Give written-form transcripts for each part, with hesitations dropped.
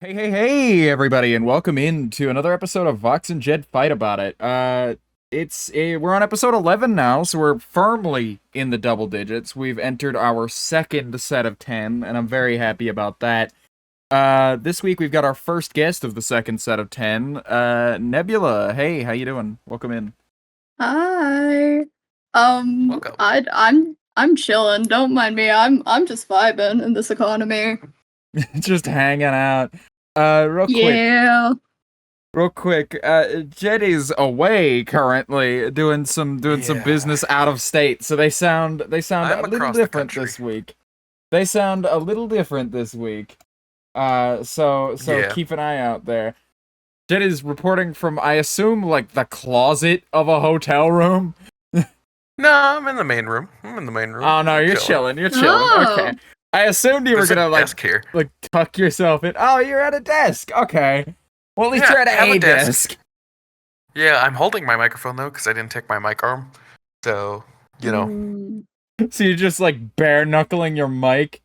Hey, everybody, and welcome in to another episode of Vox and Jed Fight About It. We're on episode 11 now, so we're firmly in the double digits. We've entered our second set of 10, and I'm very happy about that. This week we've got our first guest of the second set of 10, Nebula. Hey, how you doing? Welcome in. Hi. Welcome. I'm chilling. Don't mind me. I'm just vibing in this economy. Just hanging out. Real Yeah. quick, Jed is away currently doing some business out of state, so they sound I'm a little across the different country. this week. They sound a little different this week. So Yeah. keep an eye out there. Jed is reporting from, I assume, like the closet of a hotel room. No, I'm in the main room. Oh no, I'm you're chilling. You're chilling. Oh. Okay. I assumed you were There's a gonna desk here. like tuck yourself in. Oh, you're at a desk. Okay. Well, at least Yeah, you're at I have a a desk. desk. Yeah, I'm holding my microphone though because I didn't take my mic arm. So So you're just like bare knuckling your mic.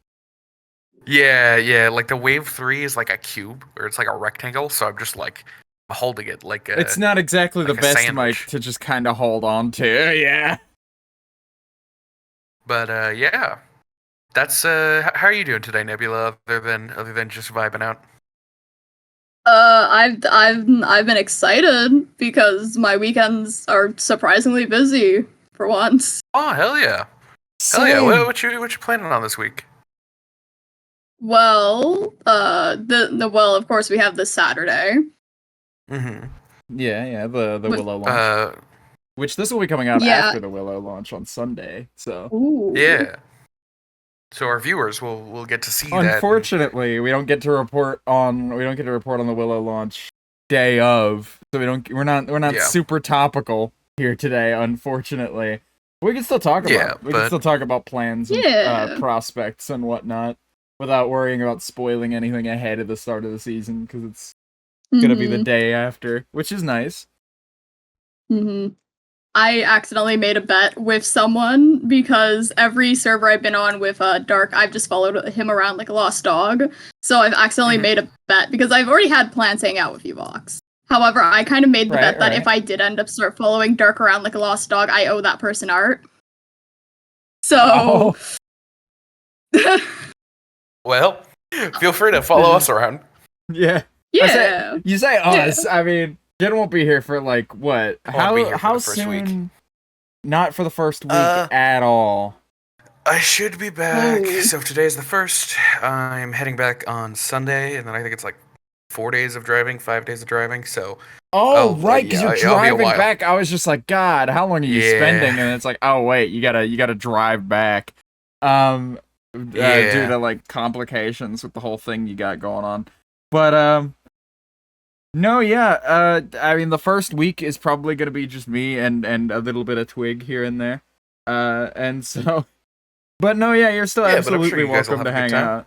Yeah. Like the Wave 3 is like a cube, or it's like a rectangle. So I'm just like holding it like a. It's not exactly like the a best sandwich. mic to just kind of hold on to. Yeah. But yeah, that's how are you doing today, Nebula? Other than just vibing out. I've been excited because my weekends are surprisingly busy for once. Oh hell yeah! Same. Hell yeah! What you planning on this week? Well, well, of course we have this Saturday. Mm-hmm. Yeah, the With- Willow launch. Which this will be coming out Yeah. after the Willow launch on Sunday. So Ooh. Yeah. So our viewers will get to see that. unfortunately, we don't get to report on the Willow launch day of. So we're not Yeah. super topical here today, unfortunately. We can still talk about Yeah, we can but- still talk about plans and Yeah. prospects and whatnot without worrying about spoiling anything ahead of the start of the season, because it's gonna be the day after, which is nice. Mm-hmm. I accidentally made a bet with someone because every server I've been on with Dark, I've just followed him around like a lost dog. So I've accidentally Mhm. made a bet because I've already had plans to hang out with you, Vox. However, I kind of made the bet that Right. if I did end up start following Dark around like a lost dog, I owe that person art. So, Well, feel free to follow us around. Yeah. yeah. You say us. I mean, Jen won't be here for like what? Won't be here for How the first week. soon? Not for the first week Uh, at all. I should be back. Oh. So today is the 1st. I'm heading back on Sunday, and then I think it's like 5 days of driving. So Oh, oh, right, because yeah, you're it'll be a driving while. back. I was just like, God, how long are you Yeah. spending? And it's like, oh wait, you gotta drive back. Due Yeah. to like complications with the whole thing you got going on. But no, yeah. I mean, the first week is probably gonna be just me and a little bit of Twig here and there. And so, but no, yeah, you're still Yeah, but I'm sure absolutely you guys will welcome to have a hang good time. out.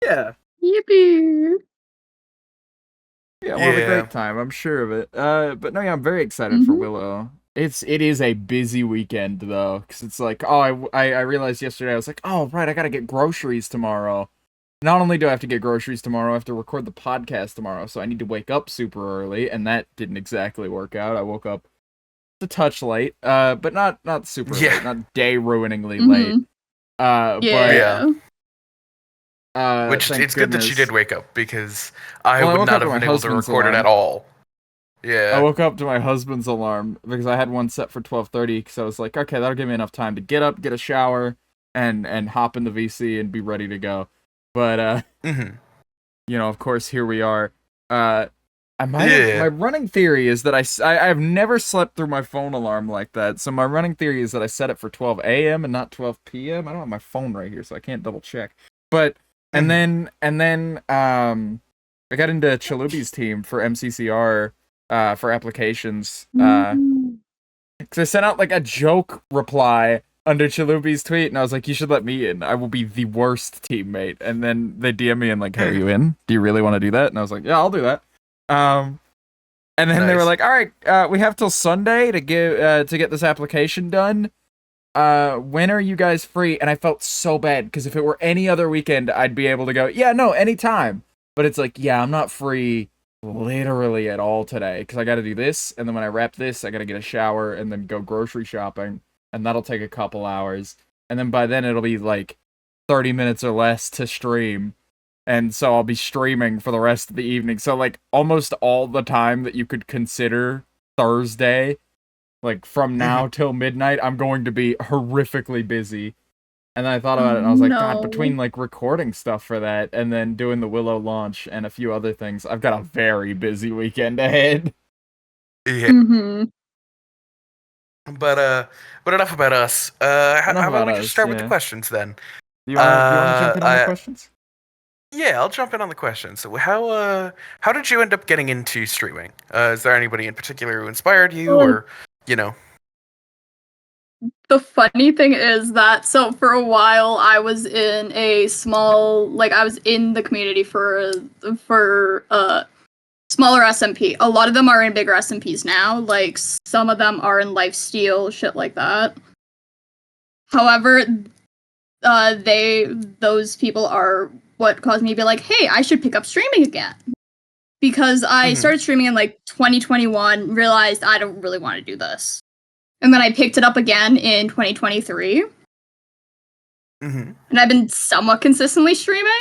Yeah. Yippee. Yeah, we'll have a Yeah. great time. I'm sure of it. But no, yeah, I'm very excited for Mhm. Willow. It is a busy weekend though, because it's like, oh, I realized yesterday I was like, oh right, I gotta get groceries tomorrow. Not only do I have to get groceries tomorrow, I have to record the podcast tomorrow, so I need to wake up super early, and that didn't exactly work out. I woke up a touch late, but not super Yeah. late, not day ruiningly Mhm. late. Yeah. Which thank it's good that you goodness. did wake up, because I Well, I would woke not up to have my been able to husband's record it alarm. at all. I Yeah. woke up to my husband's alarm because I had one set for 12:30, because I was like, okay, that'll give me enough time to get up, get a shower, and hop in the VC and be ready to go. But Mhm. you know, of course, here we are. Yeah. My running theory is that I've never slept through my phone alarm like that. So my running theory is that I set it for 12 a.m. and not 12 p.m. I don't have my phone right here, so I can't double check. But and then I got into Chalubi's team for MCCR for applications Mhm. because I sent out like a joke reply under Chalubi's tweet, and I was like, you should let me in. I will be the worst teammate. And then they DM me and like, hey, are you in? Do you really want to do that? And I was like, yeah, I'll do that. And then they were Nice. like, all right, we have till Sunday to get this application done. When are you guys free? And I felt so bad because if it were any other weekend, I'd be able to go, yeah, no, anytime. But But it's like, yeah, I'm not free literally at all today because I got to do this, and then when I wrap this, I got to get a shower and then go grocery shopping, and that'll take a couple hours, and then by then it'll be like 30 minutes or less to stream, and so I'll be streaming for the rest of the evening. So like almost all the time that you could consider Thursday, like from now till midnight, I'm going to be horrifically busy. And then I thought about it, and I was like, God, between like recording stuff for that and then doing the Willow launch and a few other things, I've got a very busy weekend ahead. Yeah. Mm-hmm. But enough about us. How about we just start with the yeah. questions then? You want to jump in on the questions? Yeah, I'll jump in on the questions. So how did you end up getting into streaming? Is there anybody in particular who inspired you, or you know? The funny thing is that, so for a while I was in a small, like I was in the community for smaller SMP. A lot of them are in bigger SMPs now. Like some of them are in lifesteal, shit like that. However, those people are what caused me to be like, hey, I should pick up streaming again. Because I started streaming in like 2021, realized I don't really want to do this. And then I picked it up again in 2023. And I've been somewhat consistently streaming.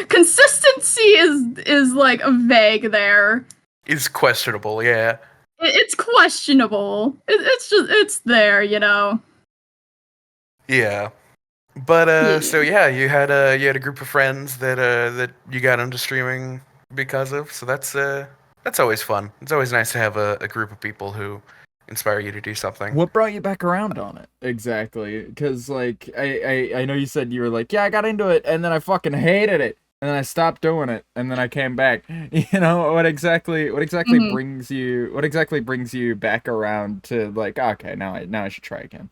Consistency is like vague there. It's questionable, yeah. It's questionable. It's there, you know. Yeah. But so yeah, you had a group of friends that you got into streaming because of. So that's always fun. It's always nice to have a group of people who inspire you to do something. What brought you back around on it exactly? Because like I know you said you were like, yeah, I got into it and then I fucking hated it and then I stopped doing it and then I came back. You know, what exactly brings you back around to like, okay, now I should try again.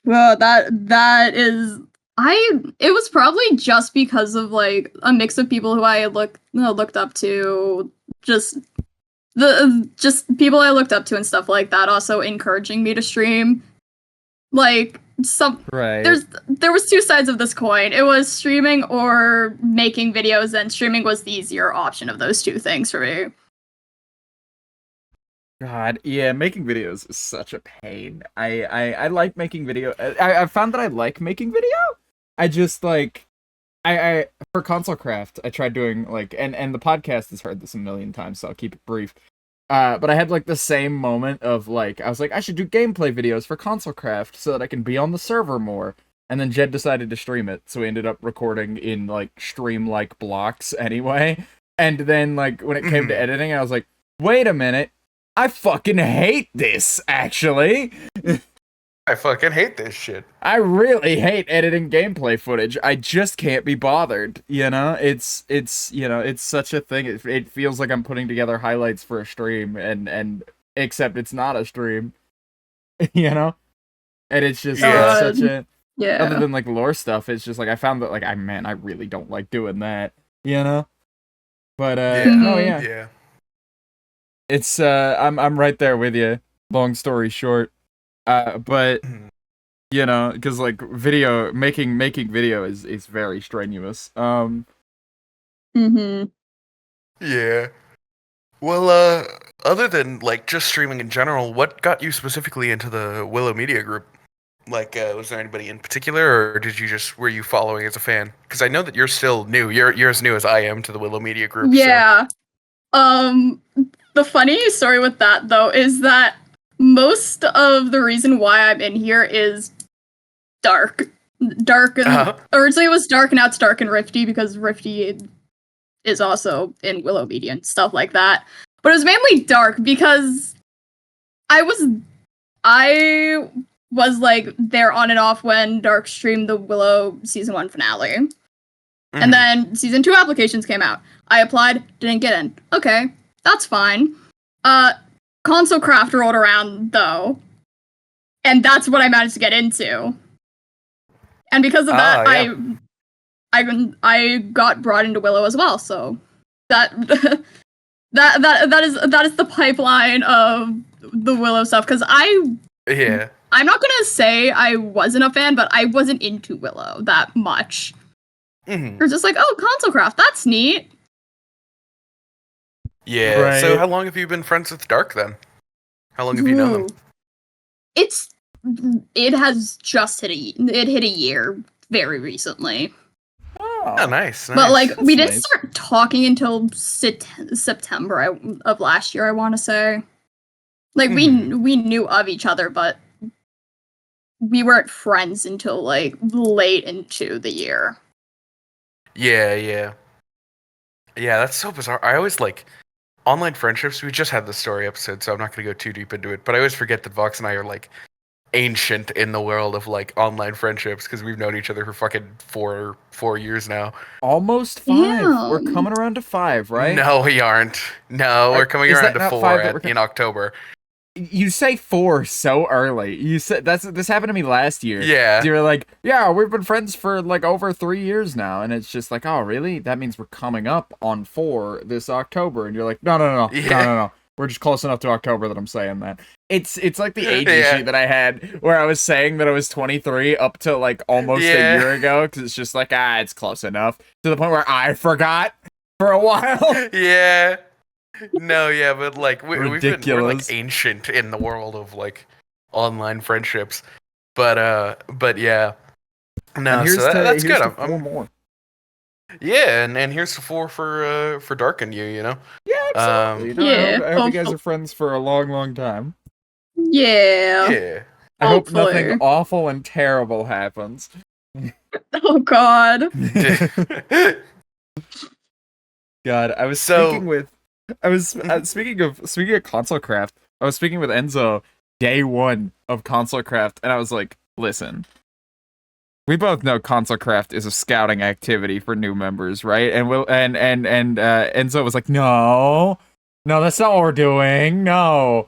Well, that is it was probably just because of like a mix of people who I looked up to, just people I looked up to and stuff like that, also encouraging me to stream. Like right. There was two sides of this coin. It was streaming or making videos, and streaming was the easier option of those two things for me. God, yeah, making videos is such a pain. I like making video. I found that I like making video. I just like I for console craft, I tried doing like and the podcast has heard this a million times, so I'll keep it brief. But I had like the same moment of like I was like I should do gameplay videos for console craft so that I can be on the server more. And then Jed decided to stream it, so we ended up recording in like stream-like blocks anyway. And then like when it came to editing, I was like, wait a minute. I fucking hate this, actually. I fucking hate this shit. I really hate editing gameplay footage. I just can't be bothered, you know? It's such a thing. It feels like I'm putting together highlights for a stream, and except it's not a stream, you know? And it's just such a... Yeah. Other than, like, lore stuff, it's just, like, I found that, like, I really don't like doing that, you know? But, yeah. It's I'm right there with you. Long story short, but you know, because like making video is very strenuous. Yeah. Well, other than like just streaming in general, what got you specifically into the Willow Media Group? Like, was there anybody in particular, or were you following as a fan? Because I know that you're still new. You're as new as I am to the Willow Media Group. Yeah. So. The funny story with that, though, is that most of the reason why I'm in here is dark. Dark, and originally it was dark, now it's dark and Rifty, because Rifty is also in Willow Media and stuff like that. But it was mainly dark, because I was like there on and off when Dark streamed the Willow Season 1 finale. And then Season 2 applications came out. I applied, didn't get in. Okay. That's fine. Console craft rolled around, though. And that's what I managed to get into. And because of that, I got brought into Willow as well, so that is the pipeline of the Willow stuff, because I'm not gonna say I wasn't a fan, but I wasn't into Willow that much. Mhm. We're just like, oh, console craft, that's neat. Yeah. So Right. how long have you been friends with Dark then? How long have you known them? Ooh. It has just hit a year very recently. Oh, Oh, nice. But like That's we didn't nice. start talking until September of last year, I want to say. Like Mhm. we knew of each other, but we weren't friends until like late into the year. Yeah, yeah. Yeah, that's so bizarre. I always like online friendships. We just had the story episode, so I'm not going to go too deep into it. But I always forget that Vox and I are like ancient in the world of like online friendships because we've known each other for fucking four years now. Almost 5. We're Damn. coming around to 5, right? No, we aren't. No, we're coming Is around that to not 4 5 that we're in October. You say 4 so early. You said this happened to me last year. Yeah. You were like, yeah, we've been friends for like over 3 years now, and it's just like, oh, really? That means we're coming up on 4 this October, and you're like, no. We're just close enough to October that I'm saying that. It's like the age Yeah. issue that I had where I was saying that I was 23 up to like almost a Yeah. year ago because it's just like, it's close enough to the point where I forgot for a while. Yeah. No, yeah, but like we're like Ridiculous. ancient in the world of like online friendships. But yeah. No, And here's so that's here's good. to 4 more. Yeah, and here's the 4 for Dark and you know. Yeah, absolutely. Yeah, I hope you guys are friends for a long, long time. Yeah. Yeah. I hope nothing Hopefully. awful and terrible happens. Oh God. God, I was So- speaking with, I was speaking of console craft. I was speaking with Enzo day 1 of console craft, and I was like, listen. We both know console craft is a scouting activity for new members, right? And Enzo was like, no, that's not what we're doing. No,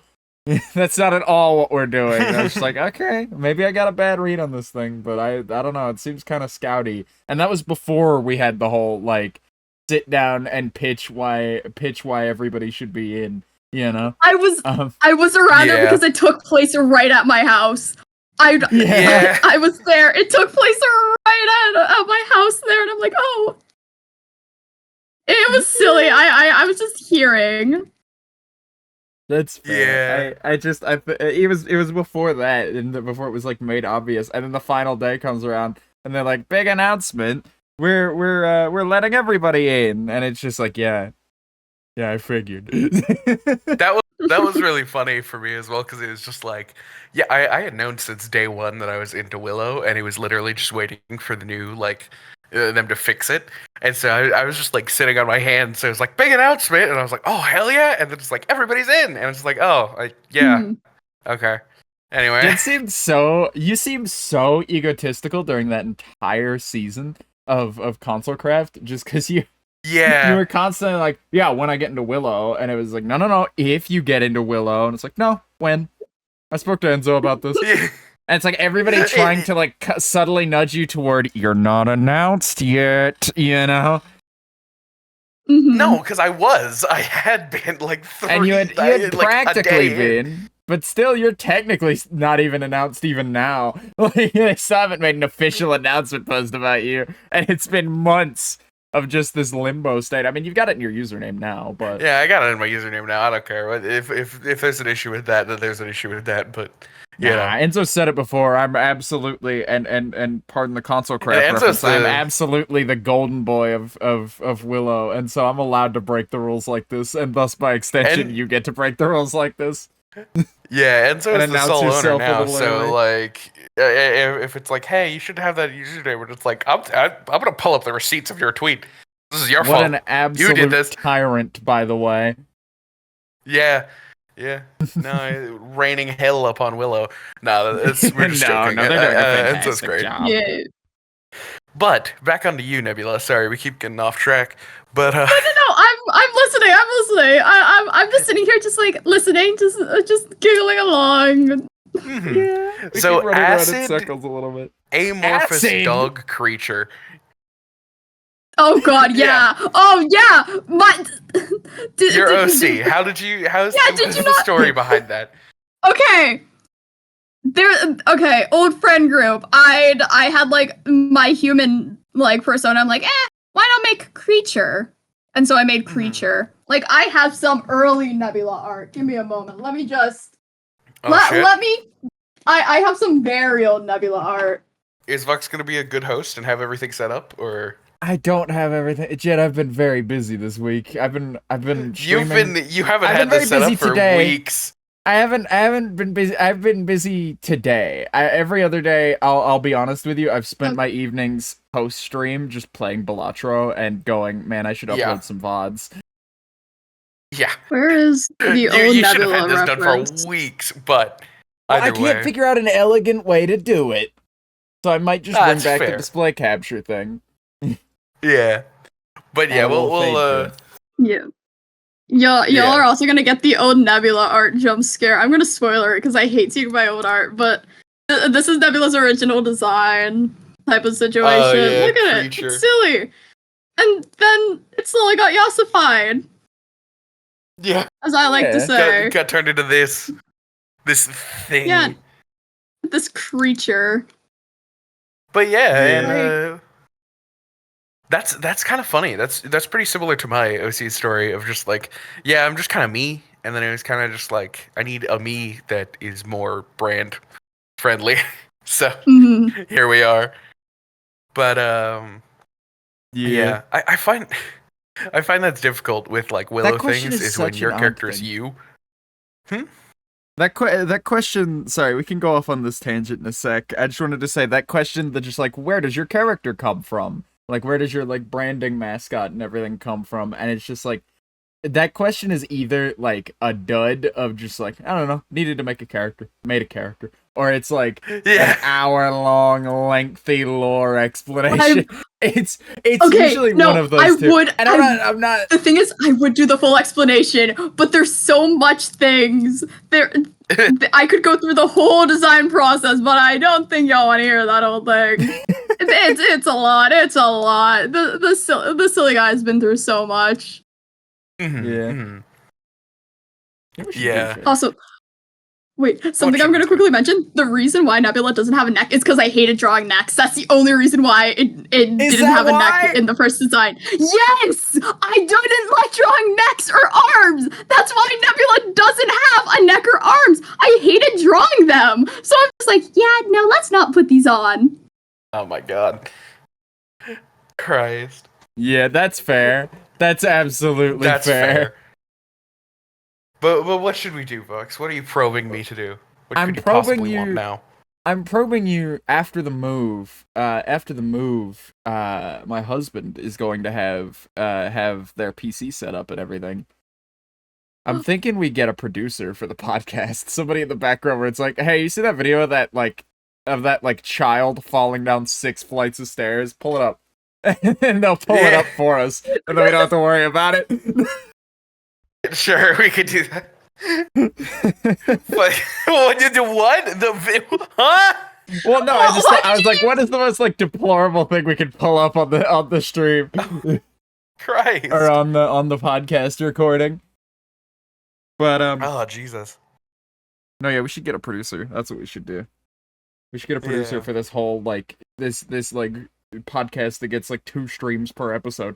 that's not at all what we're doing. And I was just like, okay, maybe I got a bad read on this thing, but I don't know. It seems kind of scouty, and that was before we had the whole like sit down and pitch why everybody should be in. You know, I was around there Yeah. because it took place right at my house. Yeah. I was there. It took place right at my house there, and I'm like, oh, it was silly. I was just hearing. That's fair. Yeah. It was before that, and before it was like made obvious, and then the final day comes around, and they're like, big announcement. We're letting everybody in, and it's just like, yeah, I figured. That was really funny for me as well because it was just like, yeah, I had known since day 1 that I was into Willow, and it was literally just waiting for the new like them to fix it, and so I was just like sitting on my hands. So it was like big announcement, and I was like, oh hell yeah, and then it's like everybody's in, and it's like, oh yeah, Hmm. okay. Anyway, You seemed so egotistical during that entire season of console craft, just because you yeah, were constantly like, yeah, when I get into Willow, and it was like, no, if you get into Willow, and it's like, no, when? I spoke to Enzo about this. yeah. And it's like everybody trying to like subtly nudge you toward, you're not announced yet, you know? Mhm. No, because I had been like 3. And you had like, a practically day in. been, but still, you're technically not even announced even now. Like, they still haven't made an official announcement post about you, and it's been months of just this limbo state. I mean, you've got it in your username now, but Yeah, I got it in my username now. I don't care. If there's an issue with that, then there's an issue with that. But yeah, Enzo said it before. I'm absolutely and pardon the console crap Enzo's reference. I'm the- absolutely the golden boy of Willow, and so I'm allowed to break the rules like this, and thus by extension, And- you get to break the rules like this. yeah, Enzo And is the announce sole owner yourself a now. little So early. like, if it's like, hey, you should have that username, but it's like, I'm gonna pull up the receipts of your tweet. This is your What fault. an absolute this. tyrant, by the way. Yeah. No, raining hell upon Willow. No, we're just joking. they're doing a Enzo's fantastic great. job. Yeah. But back onto you, Nebula. Sorry, we keep getting off track. But No, I'm listening. I'm just sitting here, just like listening, just giggling along. mhm. Yeah, we So keep running around in acid- circles a little bit. amorphous Acid! dog creature. Oh God, yeah. Oh yeah. Your OC. How's did you what's the not- story behind that? Okay. Okay, old friend group. I had like my human like persona, I'm like, why not make creature? And so I made creature. Like, I have some early Nebula art. Give me a moment. Let me just let me. I have some very old Nebula art. Is Vox gonna be a good host and have everything set up, or? I don't have everything. Jed, I've been very busy this week. I've been streaming. You haven't I've had been this very set busy up for today. weeks. I haven't been busy. I've been busy today. Every other day, I'll be honest with you. I've spent my evenings post stream just playing Balatro and going, man, I should upload some VODs. Yeah. Where is the old you Nebula should have had this reference? done for weeks, but I can't figure out an elegant way to do it, so I might just bring back the display capture thing. Yeah, but yeah, yeah. Y'all are also gonna get the old Nebula art jump scare. I'm gonna spoiler it because I hate seeing my old art, but this is Nebula's original design type of situation. Look at it, it's silly. And then it slowly got yassified. Yeah, as I like to say, got turned into this thing. Yeah, this creature. But and that's kind of funny. That's pretty similar to my OC story of just like, yeah, I'm just kind of me, and then it was kind of just like, I need a me that is more brand friendly. So here we are. But yeah, I find that's difficult with like Willow things is when your character is you. That question, sorry, we can go off on this tangent in a sec. I just wanted to say that question that just like, where does your character come from? Like, where does your like branding mascot and everything come from? And it's just like, that question is either like a dud of just like, I don't know, needed to make a character, made a character. Or it's like an hour-long, lengthy lore explanation. It's usually one of those two. And I'm not. The thing is, I would do the full explanation, but there's so much things. I could go through the whole design process, but I don't think y'all want to hear that whole thing. It's a lot. It's a lot. The silly guy's been through so much. Yeah. Also. Wait, something I'm going to quickly mention. The reason why Nebula doesn't have a neck is because I hated drawing necks. That's the only reason why it didn't have a neck in the first design. Yes! I didn't like drawing necks or arms! That's why Nebula doesn't have a neck or arms! I hated drawing them! So I'm just like, yeah, no, let's not put these on. Oh my god. Christ. Yeah, that's fair. That's absolutely fair. But what should we do, Vox? What are you probing me to do? What I'm could you probing possibly want now? I'm probing you after the move. My husband is going to have their PC set up and everything. I'm thinking we get a producer for the podcast. Somebody in the background where it's like, hey, you see that video of that child falling down 6 flights of stairs? Pull it up. And they'll pull it up for us. And then we don't have to worry about it. Sure, we could do that. But what? Huh? Well, no, I was like, what is the most like deplorable thing we could pull up on the stream? Christ. Or on the podcast recording. But oh Jesus. No, yeah, we should get a producer. That's what we should do. We should get a producer for this whole like this like podcast that gets like 2 streams per episode.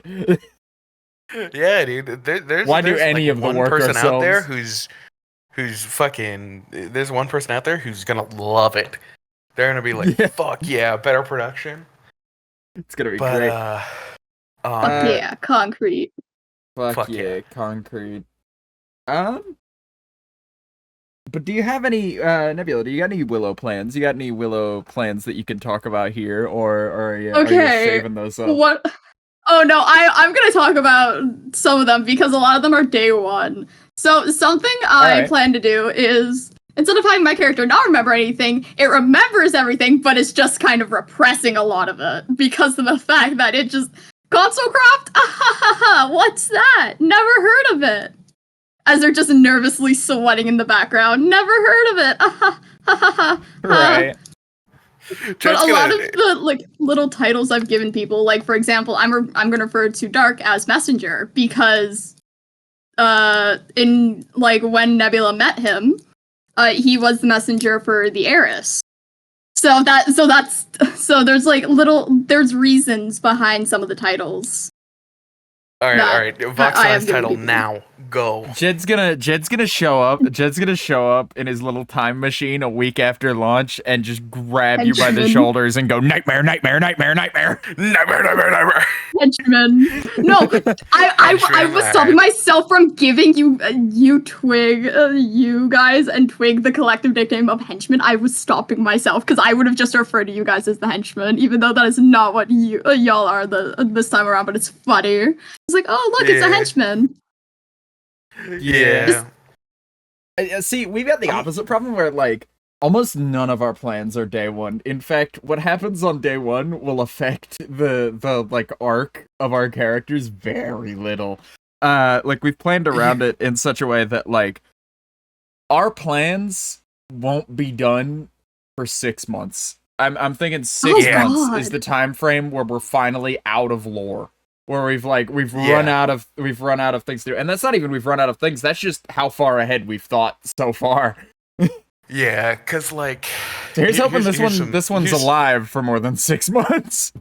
Yeah, dude. There's any of the one work person ourselves? out there who's fucking. There's one person out there who's gonna love it. They're gonna be like, "Fuck yeah, better production." It's gonna be great. Fuck yeah, concrete. Fuck yeah, concrete. But do you have any Nebula? Do you got any Willow plans? You got any Willow plans that you can talk about here, or are you saving those up? What? Oh no, I'm gonna talk about some of them because a lot of them are day one. So something I plan to do is, instead of having my character not remember anything, it remembers everything, but it's just kind of repressing a lot of it because of the fact that it just console craft. What's that? Never heard of it. As they're just nervously sweating in the background. Never heard of it. Right. But a lot of the like little titles I've given people, like for example, I'm gonna refer to Dark as Messenger because in like when Nebula met him, he was the messenger for the heiress. So there's like there's reasons behind some of the titles. All right. Vox I am has title giving people. now. Go. Jed's gonna show up. Jed's gonna show up in his little time machine a week after launch and just grab you by the Henchman. shoulders and go nightmare, nightmare, nightmare, nightmare. Never. Henchman. No, I was stopping myself from giving you Twig, you guys, and Twig the collective nickname of Henchman. I was stopping myself because I would have just referred to you guys as the Henchmen, even though that is not what y'all are this time around. But it's funny. It's like, oh look, it's a henchman. Yeah. See, we've got the opposite problem where like almost none of our plans are day one. In fact, what happens on day one will affect the like arc of our characters very little. Like we've planned around it in such a way that like our plans won't be done for 6 months. I'm thinking 6 months is the time frame where we're finally out of lore. Where we've run out of things to do. And that's not even we've run out of things, that's just how far ahead we've thought so far. Yeah, cause like So here's hoping this one's alive for more than 6 months.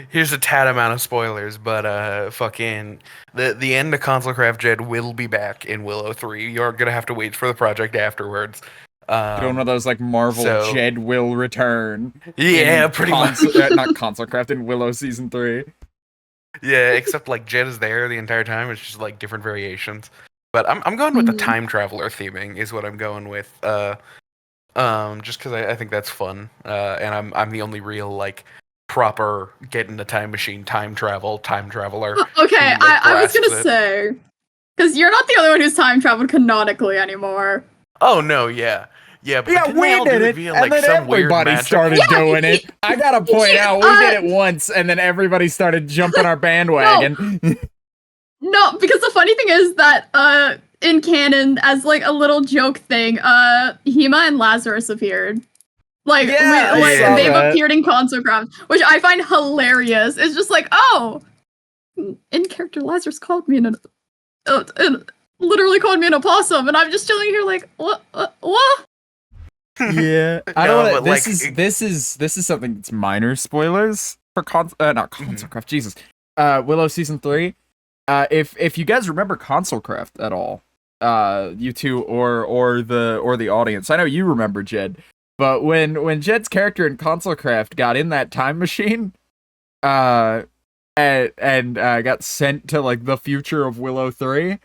Here's a tad amount of spoilers, but fucking the end of ConsoleCraft Jed will be back in Willow 3. You're gonna have to wait for the project afterwards. Doing one of those like Marvel Jed will return. Yeah, pretty much. Not ConsoleCraft, in Willow Season 3. Yeah, except like Jed is there the entire time. It's just like different variations. But I'm going with the time traveler theming is what I'm going with. Just because I think that's fun. And I'm the only real like proper get in the time machine time traveler. Okay, I was gonna say, because you're not the only one who's time traveled canonically anymore. Oh no, yeah. Yeah, but we did it, and then everybody started doing it. I gotta point out, we did it once, and then everybody started jumping our bandwagon. No, because the funny thing is that in canon, as like a little joke thing, Hema and Lazarus appeared. Like, they've appeared in ConsoleCraft, which I find hilarious. It's just like, oh, in character Lazarus called me literally called me an opossum, and I'm just chilling here like, what? Yeah, I don't know. This is something that's minor spoilers for not ConsoleCraft. Jesus, Willow Season 3. If you guys remember ConsoleCraft at all, you two or the audience, I know you remember Jed, but when Jed's character in ConsoleCraft got in that time machine, and got sent to like the future of Willow 3,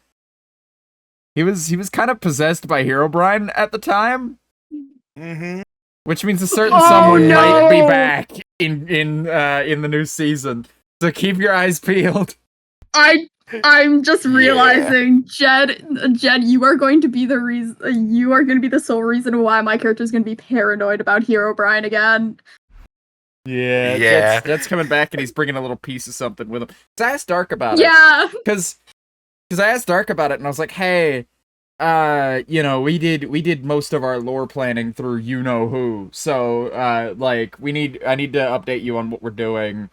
he was kind of possessed by Herobrine at the time. Mm-hmm. Which means a certain someone might be back in the new season. So keep your eyes peeled. I'm just realizing, Jed, you are going to be the reason. You are going to be the sole reason why my character is going to be paranoid about Herobrine again. Yeah. Jed's coming back and he's bringing a little piece of something with him. So I asked Dark about it. Yeah. Because I asked Dark about it and I was like, hey. We did most of our lore planning through you know who. So, like I need to update you on what we're doing.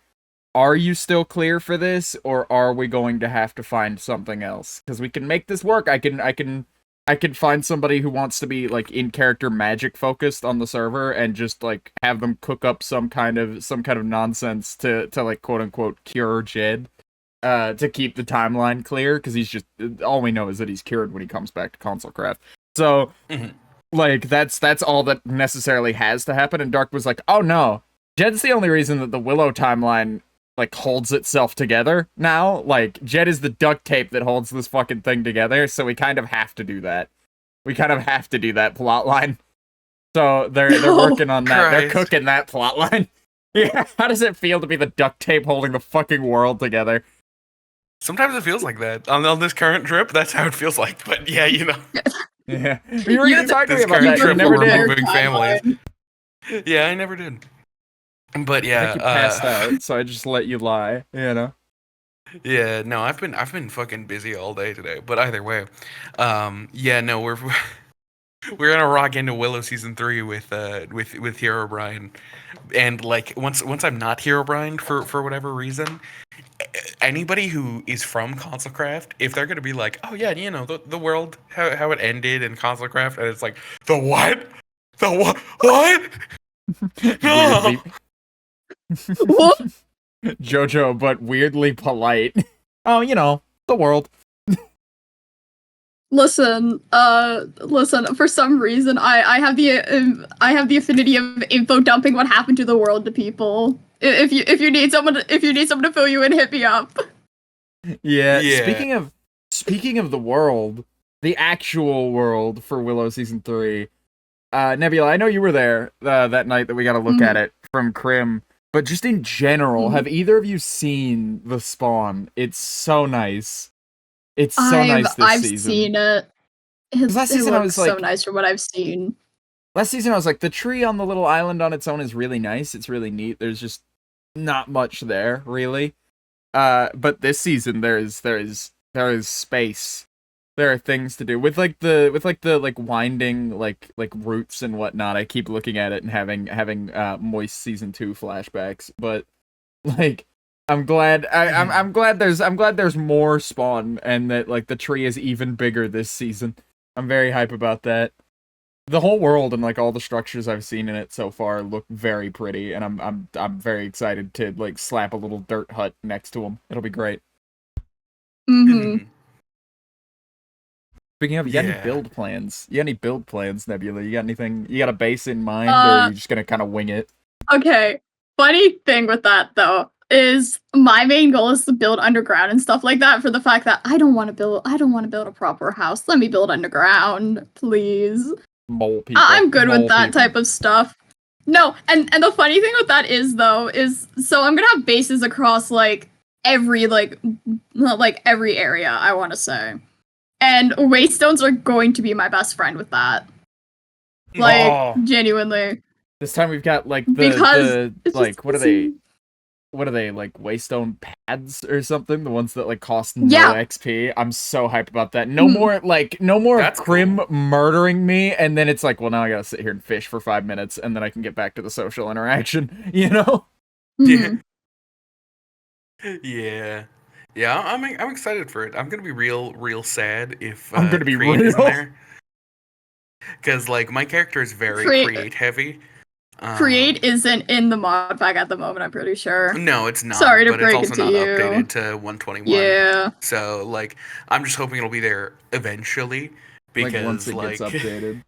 Are you still clear for this, or are we going to have to find something else? Because we can make this work. I can find somebody who wants to be like in character magic focused on the server and just like have them cook up some kind of nonsense to like quote unquote cure Jed. To keep the timeline clear, because he's just all we know is that he's cured when he comes back to ConsoleCraft. So, like that's all that necessarily has to happen. And Dark was like, "Oh no, Jed's the only reason that the Willow timeline like holds itself together now. Like Jed is the duct tape that holds this fucking thing together. So we kind of have to do that. We kind of have to do that plot line. So they're working on that. They're cooking that plot line. Yeah, how does it feel to be the duct tape holding the fucking world together? Sometimes it feels like that. On this current trip, that's how it feels like. But yeah, you know. Yeah. You were going to talk to me about that. You never did. Moving families. Yeah, I never did. But yeah. I think you passed out, so I just let you lie, you know? Yeah, no, I've been fucking busy all day today. But either way. Yeah, no, we're gonna rock into Willow Season 3 with Herobrine. And like once I'm not Herobrine for whatever reason, anybody who is from ConsoleCraft, if they're gonna be like, oh yeah, you know, the world how it ended in ConsoleCraft, and it's like, the what? Weirdly, What? JoJo, but weirdly polite. Oh, you know, the world. Listen, listen. For some reason, I have the affinity of info dumping what happened to the world to people. If you need someone to fill you in, hit me up. Yeah. Yeah. Speaking of the world, the actual world for Willow season 3. Nebula, I know you were there that night that we got to look at it from Crim, but just in general, have either of you seen the spawn? It's so nice. It's so nice this I've season. seen it. Because last season I looks was so like, nice from what I've seen. the tree on the little island on its own is really nice. It's really neat. There's just not much there, really. But this season there is space. There are things to do with the winding like roots and whatnot. I keep looking at it and having moist season 2 flashbacks, but like I'm glad I'm glad there's more spawn and that like the tree is even bigger this season. I'm very hype about that. The whole world and like all the structures I've seen in it so far look very pretty, and I'm very excited to like slap a little dirt hut next to them. It'll be great. Mm-hmm. Speaking of, you got any Yeah. build plans? You got any build plans, Nebula? You got anything? You got a base in mind, or are you just gonna kind of wing it? Okay. Funny thing with that though is my main goal is to build underground and stuff like that. For the fact that I don't want to build a proper house. Let me build underground, please. Mole people. I'm good with that people. type of stuff. No, and the funny thing with that is though is so I'm gonna have bases across like every every area, I want to say, and waystones are going to be my best friend with that. Like Oh. genuinely, This time we've got like because it's like just what are easy. they? What are they, like waystone pads or something? The ones that like cost no Yeah. XP. I'm so hyped about that. No more That's Crim cool. murdering me, and then it's like, well, now I gotta sit here and fish for 5 minutes, and then I can get back to the social interaction. You know? Mhm. Yeah. Yeah, I'm excited for it. I'm gonna be real sad if I'm gonna be Create real. isn't there. Because like my character is very create heavy. Create isn't in the mod pack at the moment, I'm pretty sure. No, it's not. Sorry to but it's break also it to not you. updated to 121. Yeah. So like, I'm just hoping it'll be there eventually Like once because it gets like updated.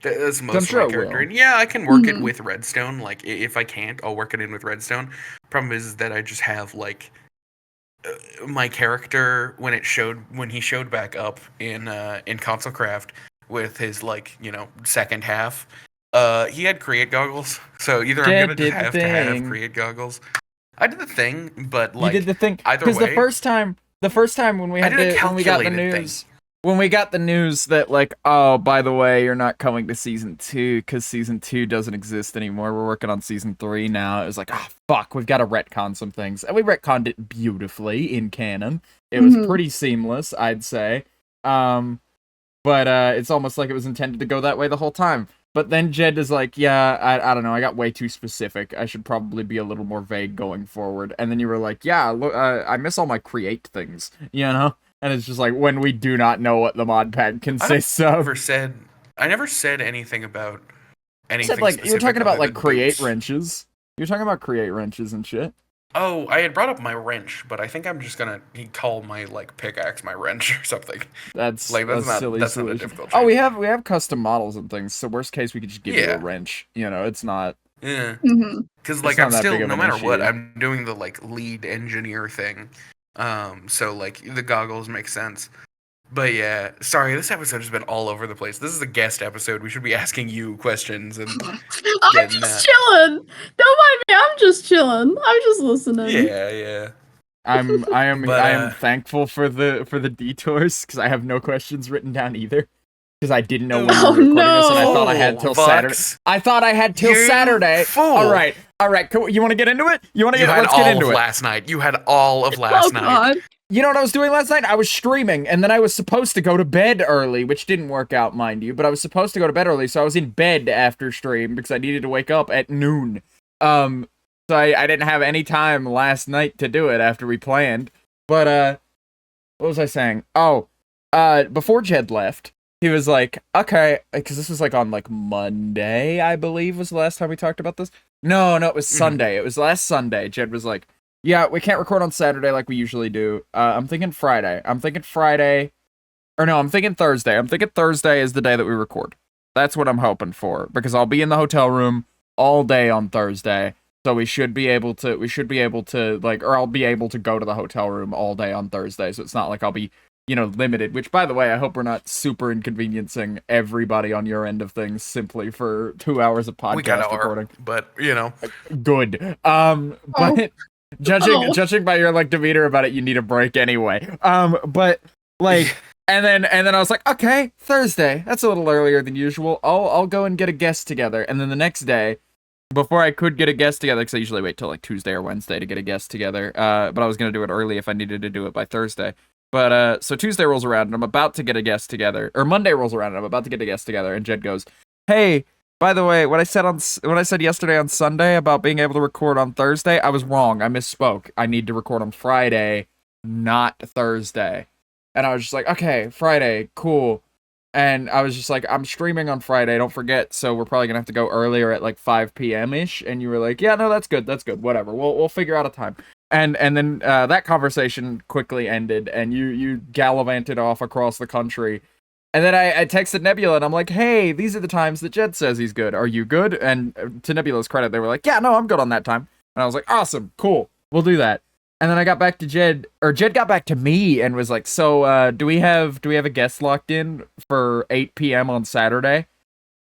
that's I'm most of sure my it character. will. And yeah, I can work it Mhm. with redstone. Like if I can't, I'll work it in with redstone. Problem is that I just have like my character when he showed back up in console craft with his like second half. He had create goggles, so either I'm Jed gonna just did the have to have thing. create goggles. I did the thing, but You like did the thing. either Because way, the first time when we I had did a when we got the calculated news. thing. When we got the news that like, oh, by the way, you're not coming to season 2 because season 2 doesn't exist anymore. We're working on season 3 now. It was like, oh fuck, we've got to retcon some things, and we retconned it beautifully in canon. It was Mhm. pretty seamless, I'd say. But it's almost like it was intended to go that way the whole time. But then Jed is like, yeah, I don't know, I got way too specific. I should probably be a little more vague going forward. And then you were like, yeah, look, I miss all my create things, you know? And it's just like, when we do not know what the mod pack consists of. I never said anything about You anything said, like, specific. you were talking about, other like, than create boots. wrenches. You were talking about create wrenches and shit. Oh, I had brought up my wrench, but I think I'm just gonna call my like pickaxe my wrench or something. That's Like a silly that's not a solution. difficult Oh, change. we have custom models and things, so worst case we could just give you a Yeah. wrench. You know, it's not Yeah. Mhm. Because It's like not I'm that still big of no an matter what issue. I'm doing the like lead engineer thing. So like the goggles make sense. But yeah, sorry, this episode has been all over the place. This is a guest episode. We should be asking you questions and I'm getting just chilling. Don't mind me. I'm just chilling. I'm just listening. Yeah. I But am thankful for the detours because I have no questions written down either. Because I didn't know when we Oh, were recording this, and I thought I no. had till Vox, Saturday. I thought I had till you Saturday. fool. All right. Cool. You want to get into it? You had Let's all get into of it. last night. You had all of Oh last night. god. You know what I was doing last night? I was streaming, and then I was supposed to go to bed early, which didn't work out, mind you. But I was supposed to go to bed early, so I was in bed after stream because I needed to wake up at noon. So I didn't have any time last night to do it after we planned. But what was I saying? Oh, before Jed left, he was like, okay, because this was like on like Monday, I believe was the last time we talked about this. No, it was Sunday. It was last Sunday. Jed was like, yeah, we can't record on Saturday like we usually do. I'm thinking Friday. I'm thinking Thursday. I'm thinking Thursday is the day that we record. That's what I'm hoping for, because I'll be in the hotel room all day on Thursday. So we should be able to like, or I'll be able to go to the hotel room all day on Thursday. So it's not like I'll be, limited, which by the way, I hope we're not super inconveniencing everybody on your end of things simply for 2 hours of We got podcast recording. but Good. But judging by your like demeanor about it, you need a break anyway. But like, and then I was like, okay, Thursday, that's a little earlier than usual. I'll go and get a guest together. And then the next day, before I could get a guest together, because I usually wait till like Tuesday or Wednesday to get a guest together, but I was gonna do it early if I needed to do it by Thursday. But so Tuesday rolls around and I'm about to get a guest together, or Monday rolls around and I'm about to get a guest together, and Jed goes, "Hey, by the way, what I said yesterday on Sunday about being able to record on Thursday, I was wrong. I misspoke. I need to record on Friday, not Thursday." And I was just like, "Okay, Friday, cool." And I was just like, "I'm streaming on Friday, don't forget, so we're probably gonna have to go earlier at like 5 p.m.-ish." And you were like, "Yeah, no, that's good, whatever. We'll figure out a time." And then that conversation quickly ended, and you gallivanted off across the country. And then I texted Nebula, and I'm like, "Hey, these are the times that Jed says he's good. Are you good?" And to Nebula's credit, they were like, "Yeah, no, I'm good on that time." And I was like, "Awesome, cool, we'll do that." And then I got back to Jed, or Jed got back to me and was like, "So, do we have a guest locked in for 8 p.m. on Saturday?"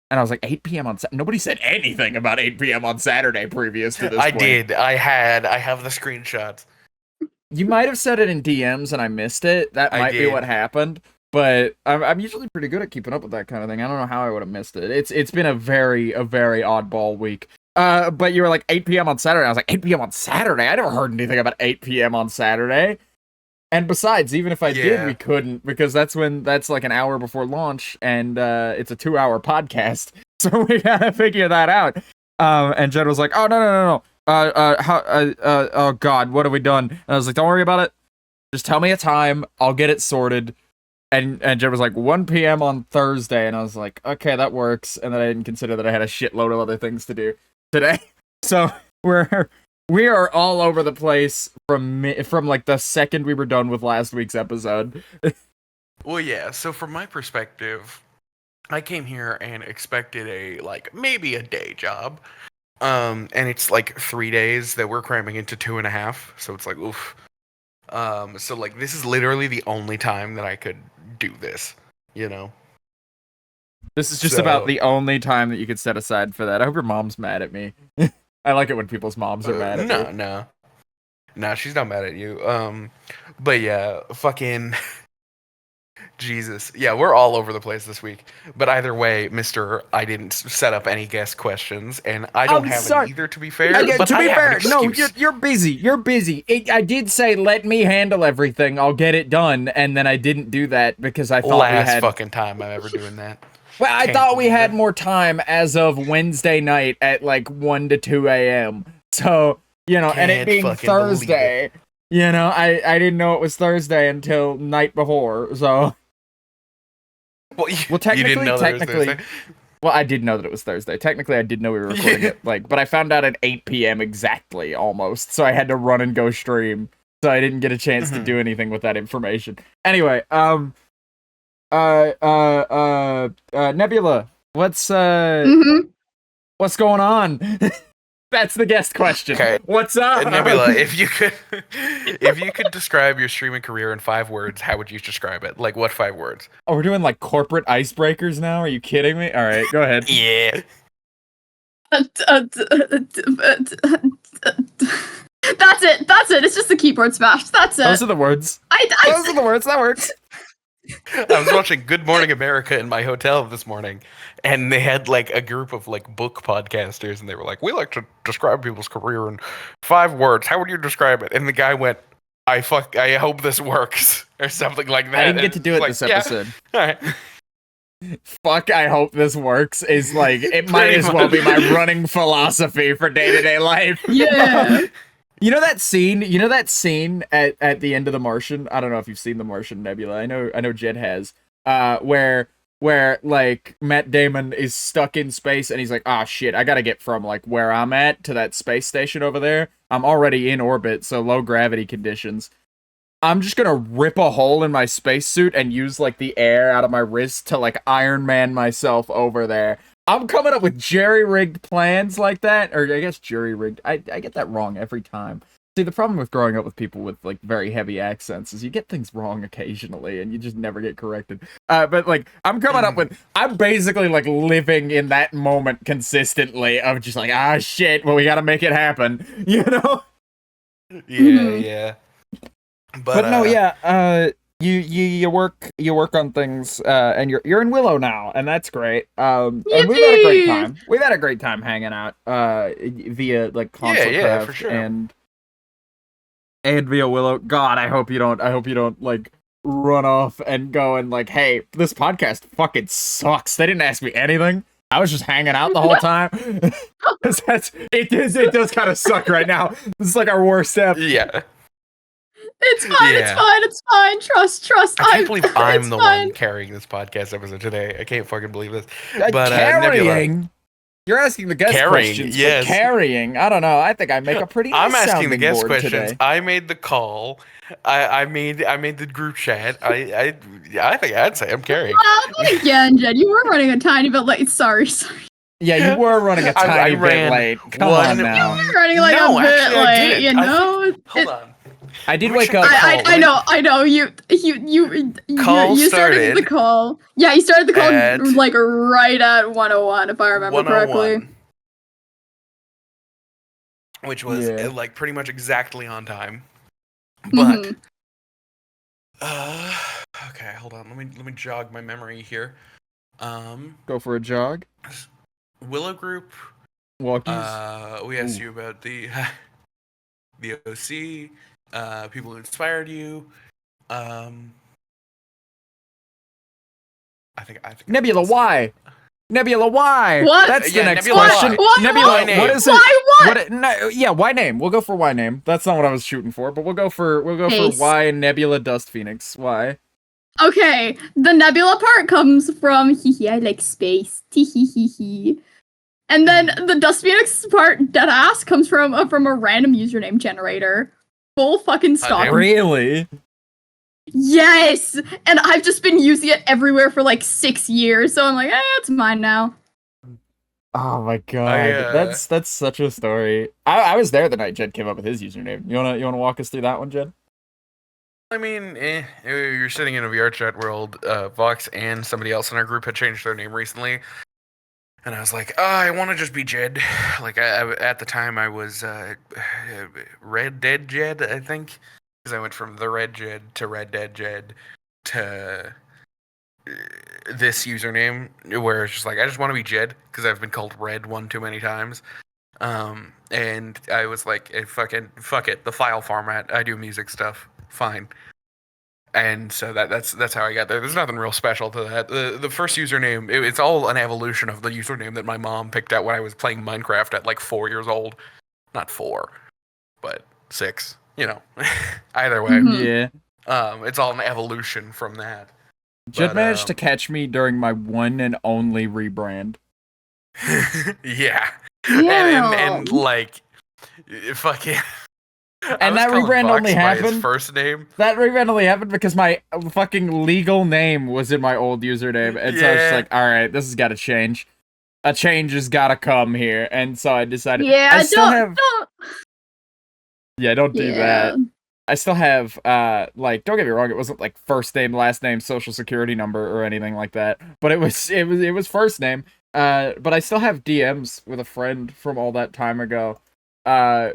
And I was like, 8 p.m. on Saturday? Nobody said anything about 8 p.m. on Saturday previous to this point. Did. I have the screenshots. You might have said it in DMs and I missed it. That might be what happened. But I'm usually pretty good at keeping up with that kind of thing. I don't know how I would have missed it. It's been a very oddball week. But you were like 8 p.m. on Saturday. I was like, 8 p.m. on Saturday? I never heard anything about 8 p.m. on Saturday. And besides, even if I did, we couldn't, because that's like an hour before launch, and it's a 2-hour podcast, so we gotta figure that out. And Jed was like, "Oh no. Oh God, what have we done?" And I was like, "Don't worry about it. Just tell me a time. I'll get it sorted." And Jed was like, 1 p.m. on Thursday, and I was like, "Okay, that works." And then I didn't consider that I had a shitload of other things to do today, so we are all over the place from like the second we were done with last week's episode. Well, yeah. So from my perspective, I came here and expected maybe a day job, and it's like 3 days that we're cramming into 2.5. So it's like, oof. So like this is literally the only time that I could do this. This is just about the only time that you could set aside for that. I hope your mom's mad at me. I like it when people's moms are mad at me. No, she's not mad at you. But yeah, fucking Jesus. Yeah, we're all over the place this week. But either way, Mr. I didn't set up any guest questions, and I don't have any either, to be fair. But to be fair, no, you're busy. You're busy. I did say, let me handle everything. I'll get it done, and then I didn't do that because I thought we had... fucking time I'm ever doing that. Well, I thought we had more time as of Wednesday night at like 1 to 2 a.m. So, and it being Thursday, I didn't know it was Thursday until night before. So, technically, well, I did know that it was Thursday. Technically, I did know we were recording it, but I found out at 8 p.m. exactly, almost. So I had to run and go stream. So I didn't get a chance to do anything with that information. Anyway, Nebula, what's going on? That's the guest question. Okay. What's up? Nebula, if you could describe your streaming career in 5 words, how would you describe it? Like, what 5 words? Oh, we're doing like corporate icebreakers now? Are you kidding me? All right, go ahead. Yeah. That's it. It's just the keyboard smash. That's it. Those are the words. Those are the words. That works. I was watching Good Morning America in my hotel this morning, and they had like a group of like book podcasters, and they were like, "We like to describe people's career in 5 words. How would you describe it?" And the guy went, I hope this works," or something like that. I didn't get to do it this episode. Yeah. All right. Fuck, I hope this works is like, it might as well be my running philosophy for day-to-day life. Yeah. You know that scene at the end of The Martian? I don't know if you've seen The Martian, Nebula. I know Jed has. Where where like Matt Damon is stuck in space and he's like, ah, shit, I gotta get from like where I'm at to that space station over there. I'm already in orbit, so low gravity conditions. I'm just gonna rip a hole in my spacesuit and use like the air out of my wrist to like Iron Man myself over there. I'm coming up with jerry-rigged plans like that, or I guess jury-rigged. I get that wrong every time. See, the problem with growing up with people with like very heavy accents is you get things wrong occasionally, and you just never get corrected. But like, I'm coming up with, I'm basically like living in that moment consistently of just like, ah, shit, well, we gotta make it happen, you know? Yeah. But no, yeah, you work on things, and you're in Willow now, and that's great. And we've had a great time. We've had a great time hanging out, via like console craft for sure. and via Willow. God, I hope you don't like run off and go and like, hey, this podcast fucking sucks. They didn't ask me anything. I was just hanging out the whole time. It does kind of suck right now. This is like our worst step. Yeah. It's fine, it's fine. Trust. I can't believe I'm the one carrying this podcast episode today. I can't fucking believe this. But carrying? Nebula, you're asking the guest questions, yes. but carrying, I don't know. I think I make a pretty nice I'm asking the guest questions. Today. I made the call. I made the group chat. I think I'd say I'm carrying. Again, Jed, you were running a tiny bit late. Sorry. Yeah, you were running a tiny bit late. Come on now. You were running like a bit late, you know? Hold on. I did wake up. I know. You started the call. Yeah, you started the call like right at 101, if I remember correctly. Which was like pretty much exactly on time. But okay, hold on. Let me jog my memory here. Go for a jog. Willow Group. Walkies. We asked you about the OC. People who inspired you. I think Nebula, why? Nebula, why? What? That's the next Nebula, question. Why? Nebula, Why what is it? Why what? Why name? We'll go for why name. That's not what I was shooting for, but we'll go for why Nebula DustPheonix. Why? Okay, the Nebula part comes from I like space. And then the DustPheonix part, deadass, comes from a random username generator. Full fucking stop. Really? Yes! And I've just been using it everywhere for like 6 years, so I'm like, it's mine now. Oh my god, that's such a story. I was there the night Jed came up with his username. You wanna walk us through that one, Jed? I mean, you're sitting in a VR chat world. Vox and somebody else in our group had changed their name recently. And I was like, I want to just be Jed. Like, at the time, I was Red Dead Jed, I think. Because I went from the Red Jed to Red Dead Jed to this username, where it's just like, I just want to be Jed, because I've been called Red one too many times. And I was like, fuck it, the file format, I do music stuff, fine. And so that's how I got there. There's nothing real special to that. The first username, it's all an evolution of the username that my mom picked out when I was playing Minecraft at like 4 years old. Not 4, but 6. You know, either way. Yeah. It's all an evolution from that. Jed managed to catch me during my one and only rebrand. Yeah. And like, fucking. And that rebrand only happened. His first name. That rebrand only happened because my fucking legal name was in my old username, and so I was just like, "All right, this has got to change. A change has got to come here." And so I decided. Yeah, I still don't. Yeah, don't do that. I still have, like, don't get me wrong, it wasn't like first name, last name, social security number, or anything like that. But it was first name. But I still have DMs with a friend from all that time ago.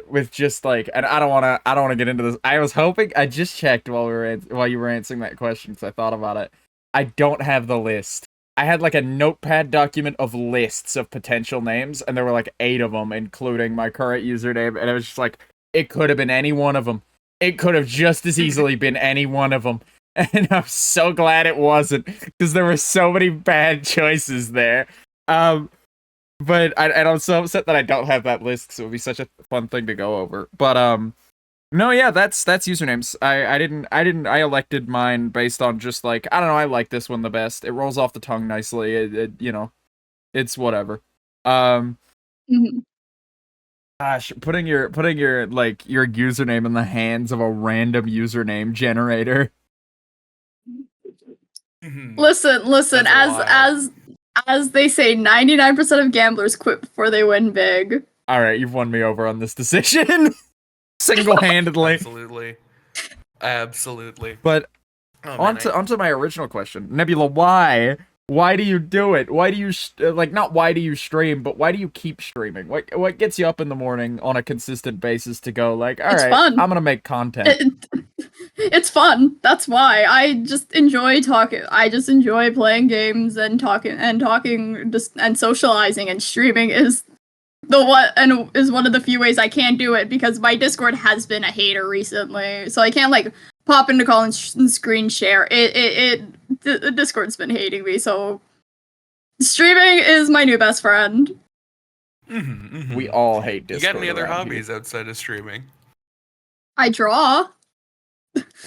With just like, and I don't wanna get into this. I was hoping, I just checked while you were answering that question because I thought about it. I don't have the list. I had like a notepad document of lists of potential names, and there were like 8 of them, including my current username, and it was just like, it could have been any one of them. It could have just as easily been any one of them. And I'm so glad it wasn't, because there were so many bad choices there. But I'm so upset that I don't have that list, because it would be such a fun thing to go over. But No, yeah, that's usernames. I elected mine based on just like, I don't know, I like this one the best. It rolls off the tongue nicely. It's whatever. Um Mhm. Gosh, putting your like your username in the hands of a random username generator. Listen, That's as they say, 99% of gamblers quit before they win big. All right, you've won me over on this decision. Single-handedly. Absolutely. But Oh, man, onto my original question. Nebula, why? Why do you do it? Why do you like not why do you stream, but why do you keep streaming? What gets you up in the morning on a consistent basis to go like, all It's right, fun. I'm going to make content. It's fun. That's why I just enjoy talking. I just enjoy playing games and talking just and socializing, and streaming is one of the few ways I can do it, because my Discord has been a hater recently, so I can't like pop into call and screen share. The Discord's been hating me, so streaming is my new best friend. We all hate Discord. You got any other around hobbies here. outside of streaming? I draw.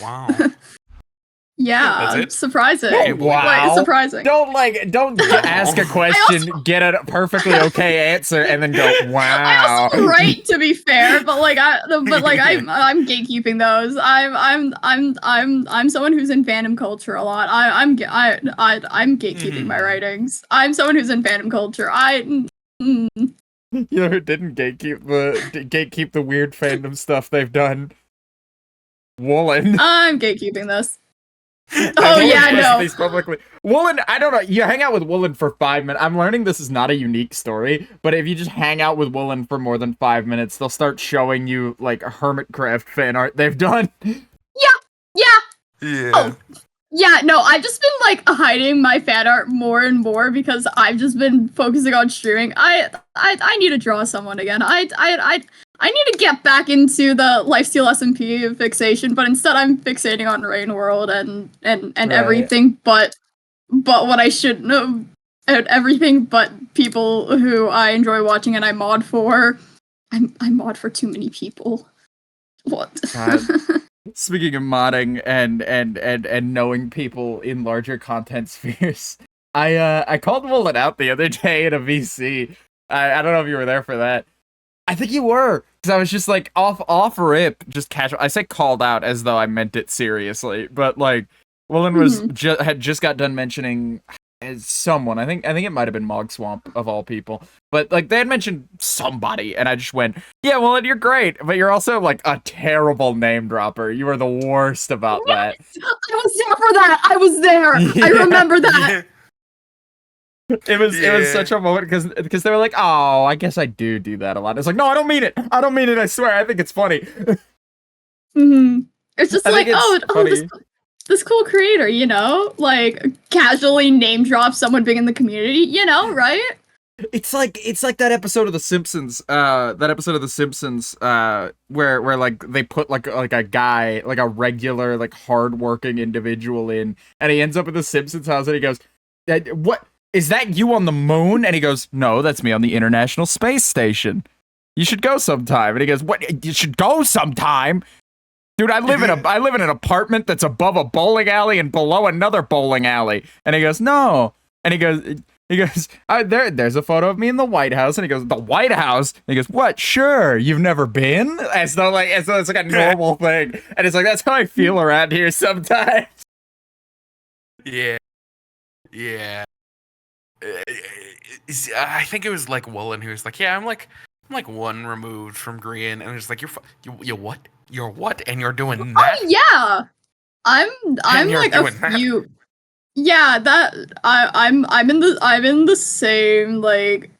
Wow. Yeah, That's it? surprising. Hey, wow. Like, surprising. Don't ask a question, get a perfectly okay answer, and then go, wow. I also write, to be fair, but I'm gatekeeping those. I'm someone who's in fandom culture a lot. I'm gatekeeping my writings. I'm someone who's in fandom culture. You know who didn't gatekeep the weird fandom stuff they've done? Woolen. I'm gatekeeping this. Oh yeah, no. These publicly. Woolen, I don't know. You hang out with Woolen for 5 minutes. I'm learning this is not a unique story, but if you just hang out with Woolen for more than 5 minutes, they'll start showing you like Hermitcraft fan art they've done. Yeah. Yeah. Oh. Yeah, no, I've just been like hiding my fan art more and more because I've just been focusing on streaming. I need to draw someone again. I need to get back into the lifesteal SMP fixation, but instead I'm fixating on Rain World and Right. everything but what I should know, everything but people who I enjoy watching and I mod for. I mod for too many people. What? Speaking of modding and knowing people in larger content spheres, I called Woolen out the other day at a VC. I don't know if you were there for that. I think you were, because I was just like off rip, just casual. I say called out as though I meant it seriously, but like Woolen was had just got done mentioning as someone. I think it might have been Mog Swamp of all people, but like they had mentioned somebody, and I just went, "Yeah, Woolen, you're great, but you're also like a terrible name dropper. You are the worst about that." I was there for that. I was there. Yeah. I remember that. It was such a moment because they were like, "Oh, I guess I do that a lot." It's like, no, I don't mean it. I don't mean it. I swear. I think it's funny. It's just I like, think it's funny. this cool creator, you know, like casually name drop someone big in the community, you know, right? It's like that episode of The Simpsons, where like they put like a guy, like a regular, like hardworking individual in, and he ends up at the Simpsons house, and he goes, "What is that? You on the moon?" And he goes, "No, that's me on the International Space Station. You should go sometime." And he goes, "What? You should go sometime?" Dude, I live in an apartment that's above a bowling alley and below another bowling alley. And he goes, "No." And he goes, there's a photo of me in the White House. And he goes, "The White House?" And he goes, "What? Sure. You've never been?" As though it's like a normal thing. And it's like, that's how I feel around here sometimes. Yeah. I think it was like Woolen who was like, "Yeah, I'm like one removed from green," and it's like, you what? You're what? And you're doing that? Oh yeah, I'm like a few. That. Yeah, that I'm in the same like.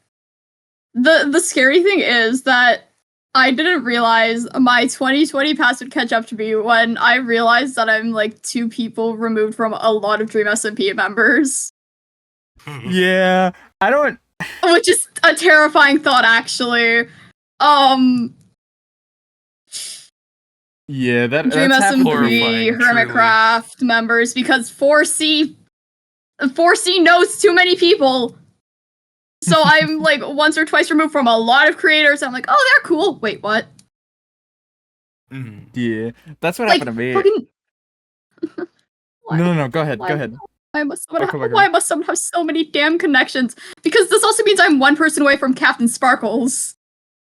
The scary thing is that I didn't realize my 2020 pass would catch up to me when I realized that I'm like 2 people removed from a lot of Dream SMP members. Yeah, I don't. Which is a terrifying thought, actually. Yeah, Dream that's SMP, Hermitcraft members, because 4C knows too many people. So I'm like once or twice removed from a lot of creators. I'm like, oh, they're cool. Wait, what? Mhm. Yeah, that's what Like happened to me. fucking. Why- No. Go ahead. why- Go ahead. Why must Go. why must someone have so many damn connections? Because this also means I'm one person away from Captain Sparkles,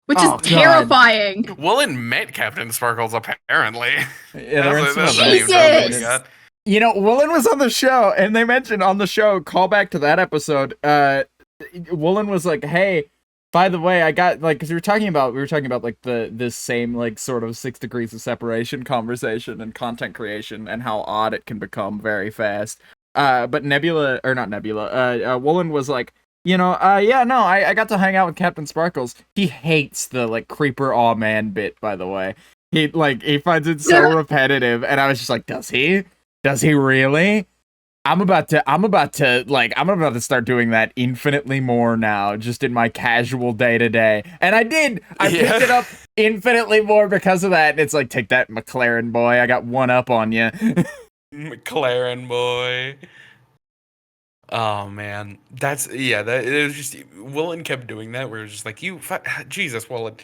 which Oh, is God. terrifying. Woolen met Captain Sparkles apparently. Yeah, they're in some that's a event. name drop that we Jesus! got. You know, Woolen was on the show, and they mentioned on the show, call back to that episode, Woolen was like, hey, by the way, I got, like, because we were talking about, like, this same, like, sort of 6 degrees of separation conversation and content creation, and how odd it can become very fast. But Woolen was like, yeah, no, I got to hang out with Captain Sparkles. He hates the, like, creeper aw man bit, by the way. He finds it so repetitive, and I was just like, does he? Does he really? I'm about to start doing that infinitely more now, just in my casual day to day. And I did. I picked it up infinitely more because of that. And it's like, take that, McLaren boy. I got one up on you. McLaren boy. Oh man, that it was just Woolen kept doing that. Where it was just like, Jesus, Woolen,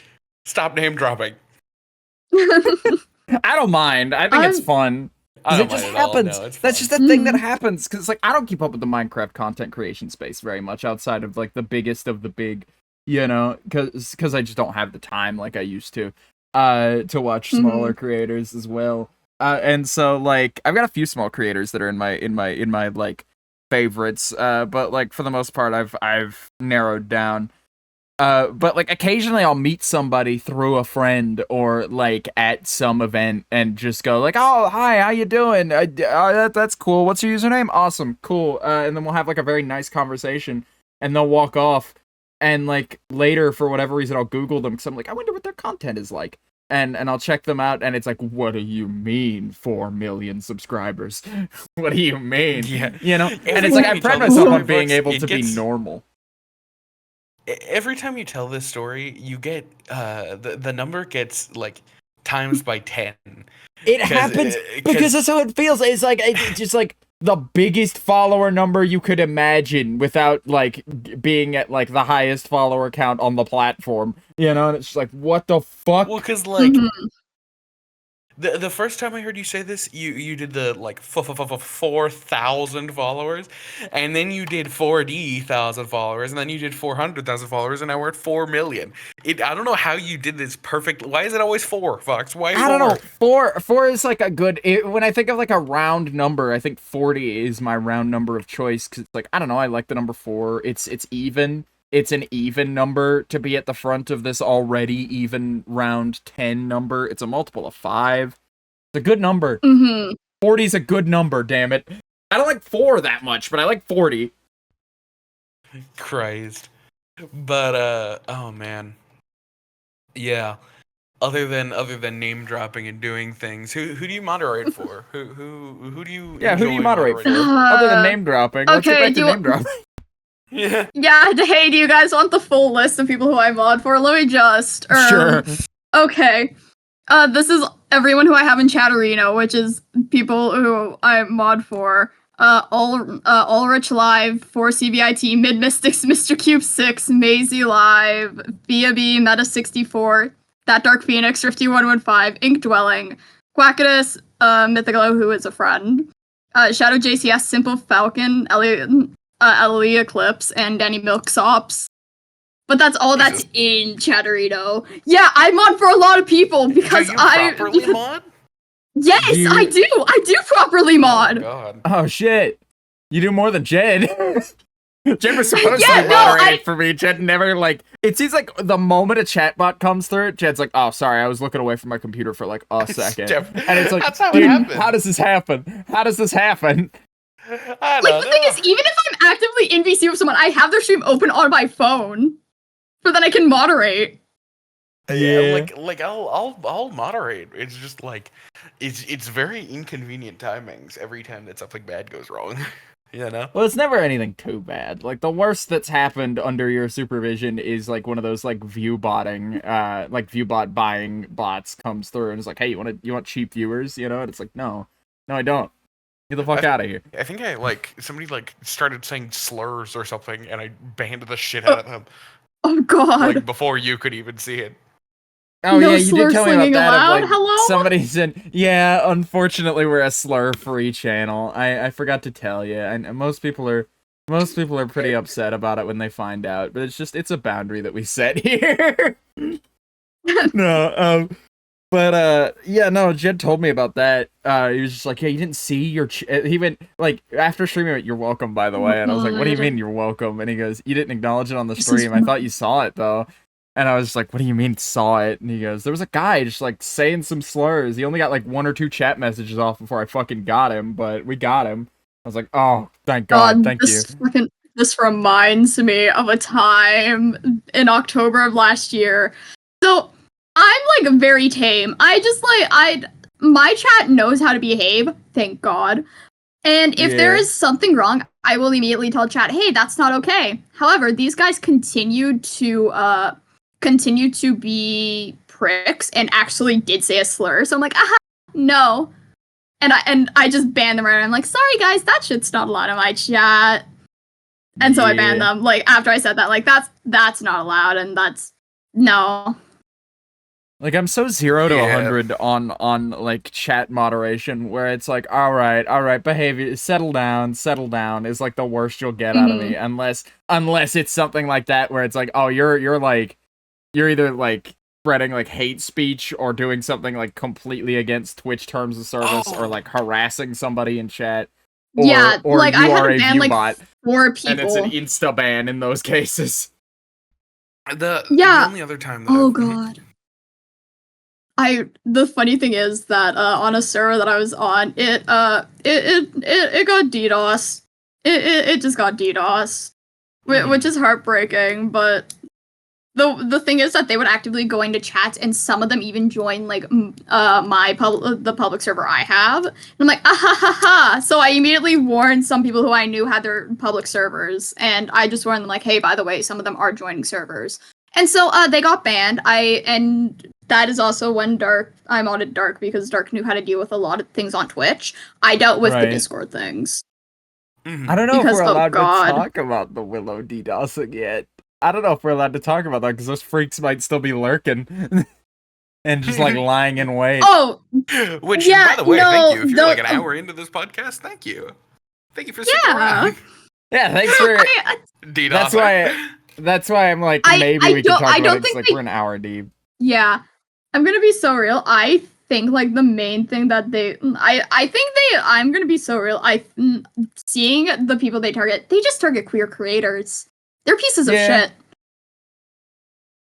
stop name dropping. I don't mind. I think it's fun. I don't It just mind at all. happens. No, it's That's fun. just the thing that happens. Because like I don't keep up with the Minecraft content creation space very much outside of like the biggest of the big, because I just don't have the time like I used to watch smaller creators as well. And so like I've got a few small creators that are in my like favorites. But like for the most part I've narrowed down. But like occasionally I'll meet somebody through a friend or like at some event and just go like, oh hi, how you doing? That's cool. What's your username? Awesome, cool. And then we'll have like a very nice conversation, and they'll walk off. And like later, for whatever reason, I'll Google them because I'm like, I wonder what their content is like, and I'll check them out, and it's like, what do you mean 4 million subscribers? What do you mean? Yeah. And it's like I pride myself on being able to be normal. Every time you tell this story, you get the number gets like times by 10. It happens because that's how it feels. It's like it's just like the biggest follower number you could imagine without like being at like the highest follower count on the platform. And it's just like, what the fuck? Well, because like the first time I heard you say this, you did the like 4,000 followers, and then you did 40,000 followers, and then you did 400,000 followers, and now we're at 4 million. I don't know how you did this perfect. Why is it always 4, Fox? Why 4? I don't know. Four is like a good. When I think of like a round number, I think 40 is my round number of choice because it's like I don't know. I like the number 4. It's even. It's an even number to be at the front of this already even round 10 number. It's a multiple of 5. It's a good number. 40 is a good number, damn it. I don't like 4 that much, but I like 40. Christ. But oh man. Yeah. Other than name dropping and doing things, who do you moderate for? who do you who do you moderate for? moderating? Other than name dropping. Let's get okay, back to name dropping. Yeah. Yeah, hey, do you guys want the full list of people who I mod for? Let me just... Sure. Okay. This is everyone who I have in Chatterino, which is people who I mod for. Ulrich Live, 4CBIT, Mid Mystics, Mr. Cube 6, Maisie Live, B, Meta 64, That Dark Phoenix, Rifty 115, Ink Dwelling, Quackidus, Mythicalo, who is a friend, Shadow JCS, Simple Falcon, Ellie Eclipse, and Danny Milksops. But that's all that's in Chatterino. Yeah, I mod for a lot of people because do you properly mod? Yes, I do. I do properly mod. Oh god. Oh shit. You do more than Jed. Jed was supposed to Yeah, be no, moderating for me. Jed never like. It seems like the moment a chatbot comes through, Jed's like, "Oh, sorry, I was looking away from my computer for like a second." And it's like, That's how it dude, happens. how does this happen? How does this happen? I Like, don't the thing know. is, even if I'm actively in VC with someone, I have their stream open on my phone, so then I can moderate. Yeah, like I'll moderate. It's just like it's very inconvenient timings every time that something bad goes wrong. Well, it's never anything too bad. Like the worst that's happened under your supervision is like one of those like viewbot buying bots comes through and is like, hey, you want cheap viewers, and it's like, no, I don't. Get the fuck out of here. I think somebody started saying slurs or something, and I banned the shit out of them. Oh god. Like before you could even see it. Oh no yeah, you slur did tell me about slinging that. allowed. Of, like, Hello. somebody said, "Yeah, unfortunately, we're a slur-free channel." I forgot to tell you, and most people are pretty upset about it when they find out. But it's a boundary that we set here. No, yeah, no, Jed told me about that. He was just like, yeah, you didn't see your he went, like, after streaming it, "You're welcome, by the way." And I was like, what do you mean you're welcome? And he goes, you didn't acknowledge it on the stream. I thought you saw it, though. And I was just like, what do you mean saw it? And he goes, there was a guy just, like, saying some slurs. He only got, like, 1 or 2 chat messages off before I fucking got him, but we got him. I was like, oh, thank God, thank you. This reminds me of a time in October of last year. So I'm like very tame. My chat knows how to behave, thank God. And if there is something wrong, I will immediately tell chat, hey, that's not okay. However, these guys continued to be pricks and actually did say a slur. So I'm like, aha, no. And I just banned them right. I'm like, sorry guys, that shit's not allowed in my chat. And so I banned them. Like after I said that, like that's not allowed, and that's no. Like, I'm so 0 to 100 on like chat moderation, where it's like, all right, behavior, settle down is like the worst you'll get out of me, unless it's something like that where it's like, oh, you're either like spreading like hate speech or doing something like completely against Twitch terms of service, or like harassing somebody in chat, or like you I had are to a ban like viewbot, 4 people, and it's an insta ban in those cases. The only other time that God. The funny thing is that on a server that I was on, it got DDoS. It just got DDoS, which is heartbreaking. But the thing is that they would actively go into chats, and some of them even join like the public server I have. And I'm like, ah ha ha ha. So I immediately warned some people who I knew had their public servers, and I just warned them like, hey, by the way, some of them are joining servers. And so they got banned. And that is also when I modded Dark, because Dark knew how to deal with a lot of things on Twitch. I dealt with the Discord things. I don't know if we're allowed to talk about the Willow DDoSing yet. I don't know if we're allowed to talk about that, because those freaks might still be lurking and just like lying in wait. Oh, which, by the way, thank you. If you're like an hour into this podcast, thank you. Thank you for sticking around. Yeah, thanks for DDoSing. That's why I'm like, maybe we can talk about it, like we're an hour deep. Yeah, I'm gonna be so real. I think like the main thing that I'm gonna be so real. Seeing the people they just target queer creators. They're pieces of shit.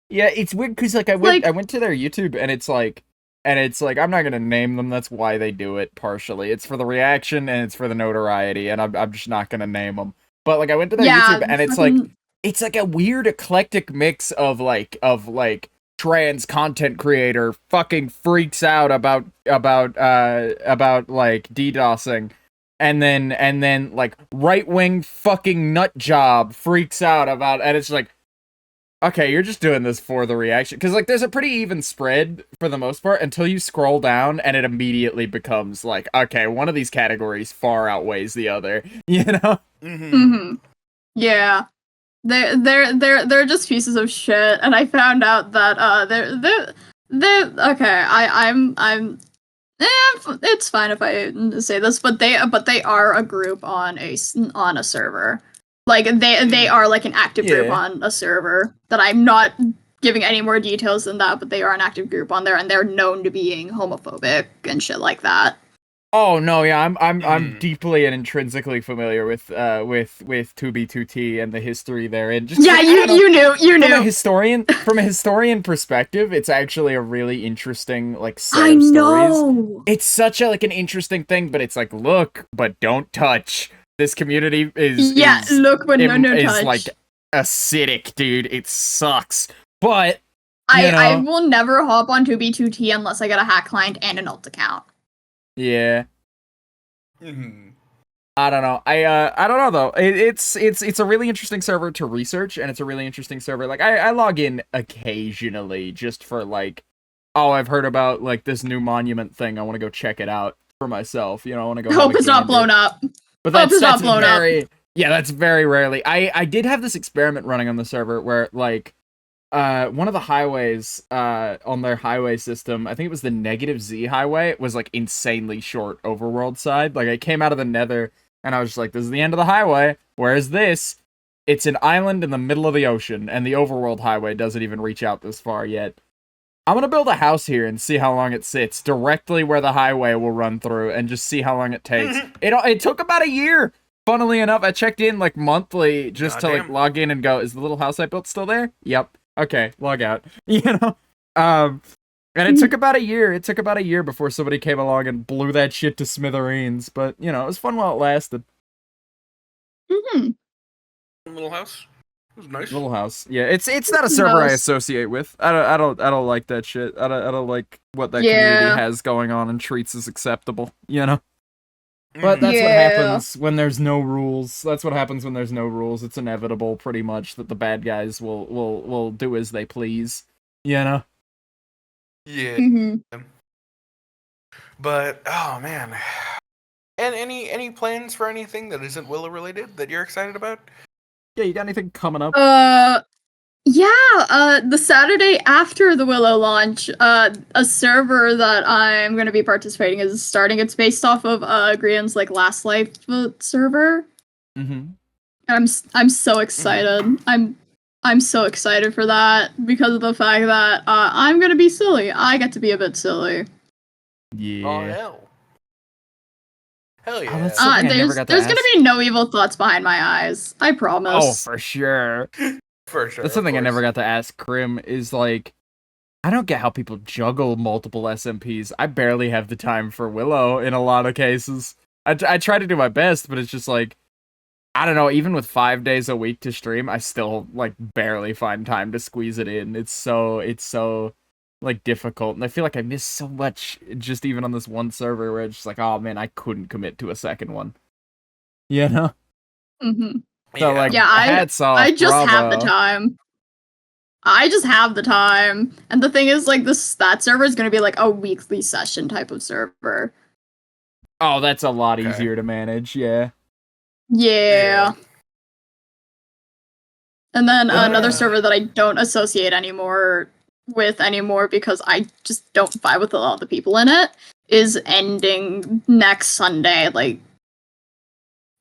Yeah, it's weird because like I went to their YouTube, and it's like I'm not gonna name them. That's why they do it partially. It's for the reaction and it's for the notoriety, and I'm just not gonna name them. But like I went to their YouTube, and it's like a weird eclectic mix of like trans content creator fucking freaks out about like DDoSing, and then like right-wing fucking nut job freaks out about, and it's like, okay, you're just doing this for the reaction, because like there's a pretty even spread for the most part until you scroll down, and it immediately becomes like, okay, one of these categories far outweighs the other, you know? Yeah. They're just pieces of shit, and I found out that they're okay. It's fine if I say this, but they are a group on a server. Like they are like an active group on a server that I'm not giving any more details than that, but they are an active group on there, and they're known to being homophobic and shit like that. Oh no, yeah, I'm deeply and intrinsically familiar with 2B2T and the history there, and just you knew. From a historian perspective, it's actually a really interesting like set of stories. It's such a like an interesting thing, but it's like, look, but don't touch. This community is look, but no is touch. Like acidic, dude. It sucks, but I will never hop on 2B2T unless I get a hack client and an alt account. Yeah. I don't know. I don't know though. It's a really interesting server to research, and it's a really interesting server. Like I log in occasionally just for like, oh, I've heard about like this new monument thing. I want to go check it out for myself. You know, I want to go. Hope it's not blown up. But that's not blown up. Yeah, that's very rarely. I did have this experiment running on the server where like one of the highways on their highway system, I think it was the negative Z highway, was like insanely short overworld side. Like I came out of the Nether and I was just like, this is the end of the highway. Where is this? It's an island in the middle of the ocean, and the overworld highway doesn't even reach out this far yet. I'm gonna build a house here and see how long it sits directly where the highway will run through, and just see how long it takes. It took about a year. Funnily enough, I checked in like monthly just to like log in and go, is the little house I built still there? Yep. Okay, log out. You know? And it took about a year. It took about a year before somebody came along and blew that shit to smithereens. But, you know, it was fun while it lasted. Little house. It was nice. Little house. Yeah, it's not a server I associate with. I don't like that shit. I don't like what that community has going on and treats as acceptable, you know? But that's what happens when there's no rules. That's what happens when there's no rules. It's inevitable, pretty much, that the bad guys will do as they please. You know? Yeah. But oh man. And any plans for anything that isn't Willow related that you're excited about? Yeah, you got anything coming up? The Saturday after the Willow launch, a server that I'm gonna be participating in is starting. It's based off of Grian's like Last Life server. I'm so excited. I'm so excited for that because of the fact that I'm gonna be silly. I get to be a bit silly. Yeah. Oh hell yeah. There's gonna be no evil thoughts behind my eyes. I promise. Oh, for sure. For sure. That's something I never got to ask Krim, is like, I don't get how people juggle multiple SMPs. I barely have the time for Willow in a lot of cases. I try to do my best, but it's just like, I don't know, even with 5 days a week to stream, I still like barely find time to squeeze it in. It's so like difficult, and I feel like I miss so much just even on this one server where it's just like, oh man, I couldn't commit to a second one. You know? So like, hats off, I just bravo. have the time. I just have the time. And the thing is, like, that server is going to be like a weekly session type of server. Oh, that's a lot easier to manage, yeah. Yeah. And then another server that I don't associate with anymore because I just don't vibe with a lot of the people in it is ending next Sunday. Like,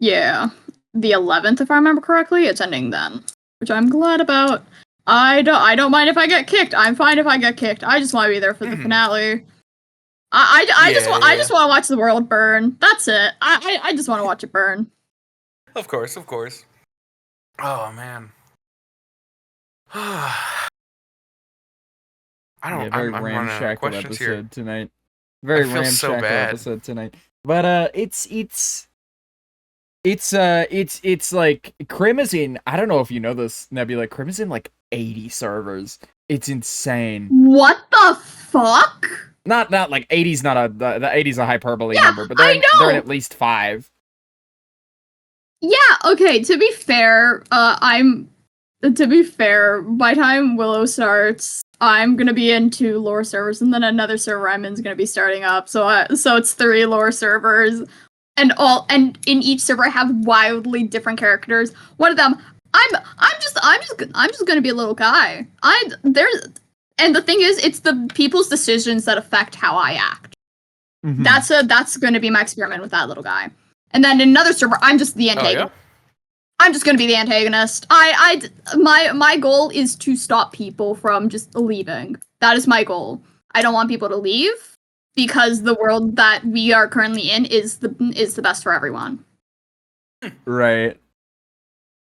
yeah. The 11th, if I remember correctly, it's ending then, which I'm glad about. I don't mind if I get kicked. I'm fine if I get kicked. I just want to be there for the finale. I just want to watch the world burn. That's it. I just want to watch it burn. Of course. Oh man. Very ramshackle episode tonight. Very ramshackle episode tonight. But it's like Krim is in, I don't know if you know this, Nebula, Krim is in like 80 servers. It's insane. What the fuck? Not like 80's not the 80's a hyperbole number, but they're in at least 5. Yeah, okay, to be fair, by the time Willow starts, I'm gonna be in 2 lore servers, and then another server I'm in is gonna be starting up. So it's 3 lore servers. And in each server I have wildly different characters. One of them, I'm just gonna be a little guy. And the thing is, it's the people's decisions that affect how I act. That's gonna be my experiment with that little guy. And then in another server, I'm just the antagonist. I'm just gonna be the antagonist. My goal is to stop people from just leaving. That is my goal. I don't want people to leave, because the world that we are currently in is the best for everyone. Right.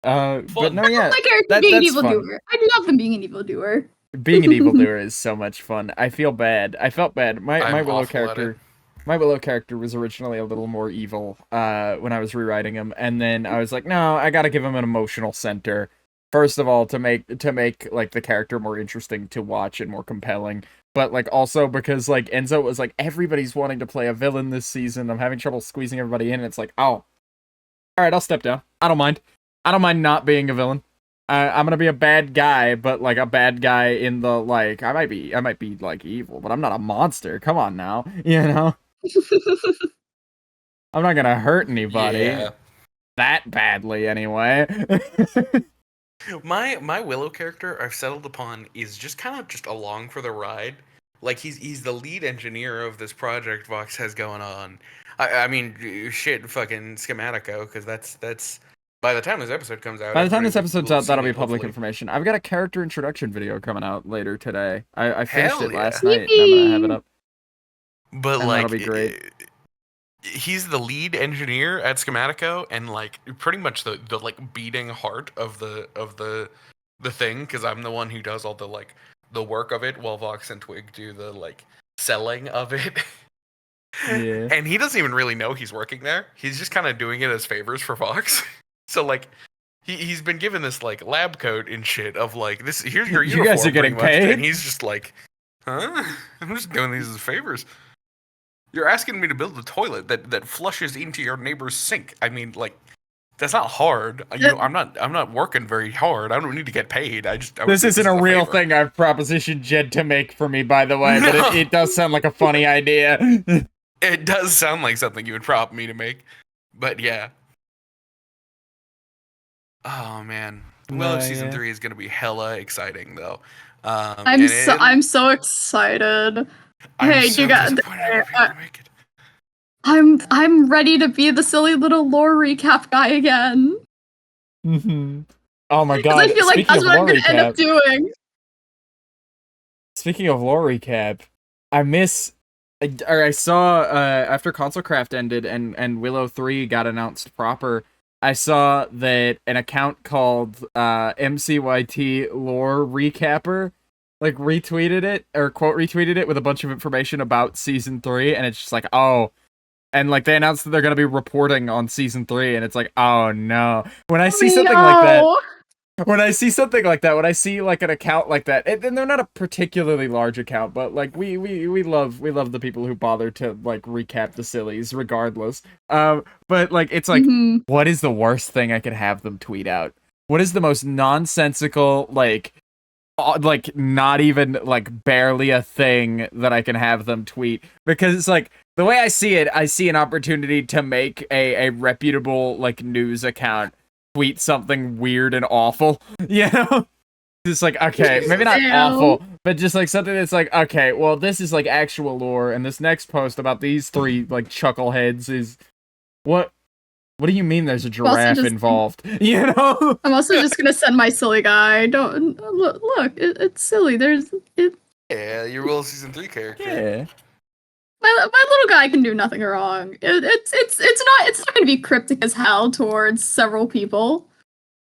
But no, yeah. My character being an evildoer. I love him being an evildoer. Being an evildoer is so much fun. I feel bad. I felt bad. My Willow character was originally a little more evil when I was rewriting him, and then I was like, no, I gotta give him an emotional center. First of all, to make like the character more interesting to watch and more compelling. But like also because like Enzo was like, everybody's wanting to play a villain this season. I'm having trouble squeezing everybody in. And it's like, oh, all right, I'll step down. I don't mind. I don't mind not being a villain. I'm gonna be a bad guy, but like a bad guy in the like I might be like evil, but I'm not a monster. Come on now, you know. I'm not gonna hurt anybody that badly anyway. My Willow character I've settled upon is just kind of just along for the ride. Like he's the lead engineer of this project Vox has going on. I mean shit fucking Schematico because that's by the time this episode comes out By the time everybody this episode's will have out, that'll seen be it, public hopefully. information. I've got a character introduction video coming out later today. I finished Hell it yeah. last night, and I'm gonna have it Yippee! up, But and that'll like be great. he's the lead engineer at Schematico and like pretty much the like beating heart of the thing because I'm the one who does all the like the work of it while Vox and Twig do the like selling of it. Yeah. And he doesn't even really know he's working there. He's just kind of doing it as favors for Vox. So like he's been given this like lab coat and shit of like this here's your You uniform guys are getting pretty much, paid? and he's just like, huh? I'm just doing these as favors. You're asking me to build a toilet that flushes into your neighbor's sink. I mean, like, that's not hard. I'm not working very hard. I don't need to get paid. This isn't a real favor. thing I've propositioned Jed to make for me, by the way, but No. it does sound like a funny idea. It does sound like something you would prop me to make, but yeah. Oh man, Willow No, season yeah. 3 is gonna be hella exciting though. I'm so excited. I'm Hey, so you got. disappointed I won't be able to make it. I'm ready to be the silly little lore recap guy again. Mm-hmm. Oh my Because god, I feel like speaking that's of what I'm lore gonna end up recap, doing. speaking of lore recap, I saw, after Console Craft ended and Willow 3 got announced proper, I saw that an account called, MCYT Lore Recapper, like, retweeted it, or quote retweeted it with a bunch of information about Season 3, and it's just like, oh. And, like, they announced that they're gonna be reporting on Season 3, and it's like, oh no. When I see something like that, No. when I see something like that, when I see like an account like that, and they're not a particularly large account, but like we love the people who bother to like recap the sillies regardless. But like it's like, Mhm. what is the worst thing I could have them tweet out? What is the most nonsensical, like not even like barely a thing that I can have them tweet? Because it's like the way I see it, I see an opportunity to make a reputable like news account tweet something weird and awful, you know? Just like, okay, maybe not Ew. awful, but just like something that's like, okay, well, this is like actual lore, and this next post about these three like chuckleheads is what? What do you mean? There's a Also giraffe just- involved, you know? I'm also just gonna send my silly guy. Don't look. It's silly. Yeah, your Willow season 3 character. Yeah. My little guy can do nothing wrong. It's not gonna be cryptic as hell towards several people.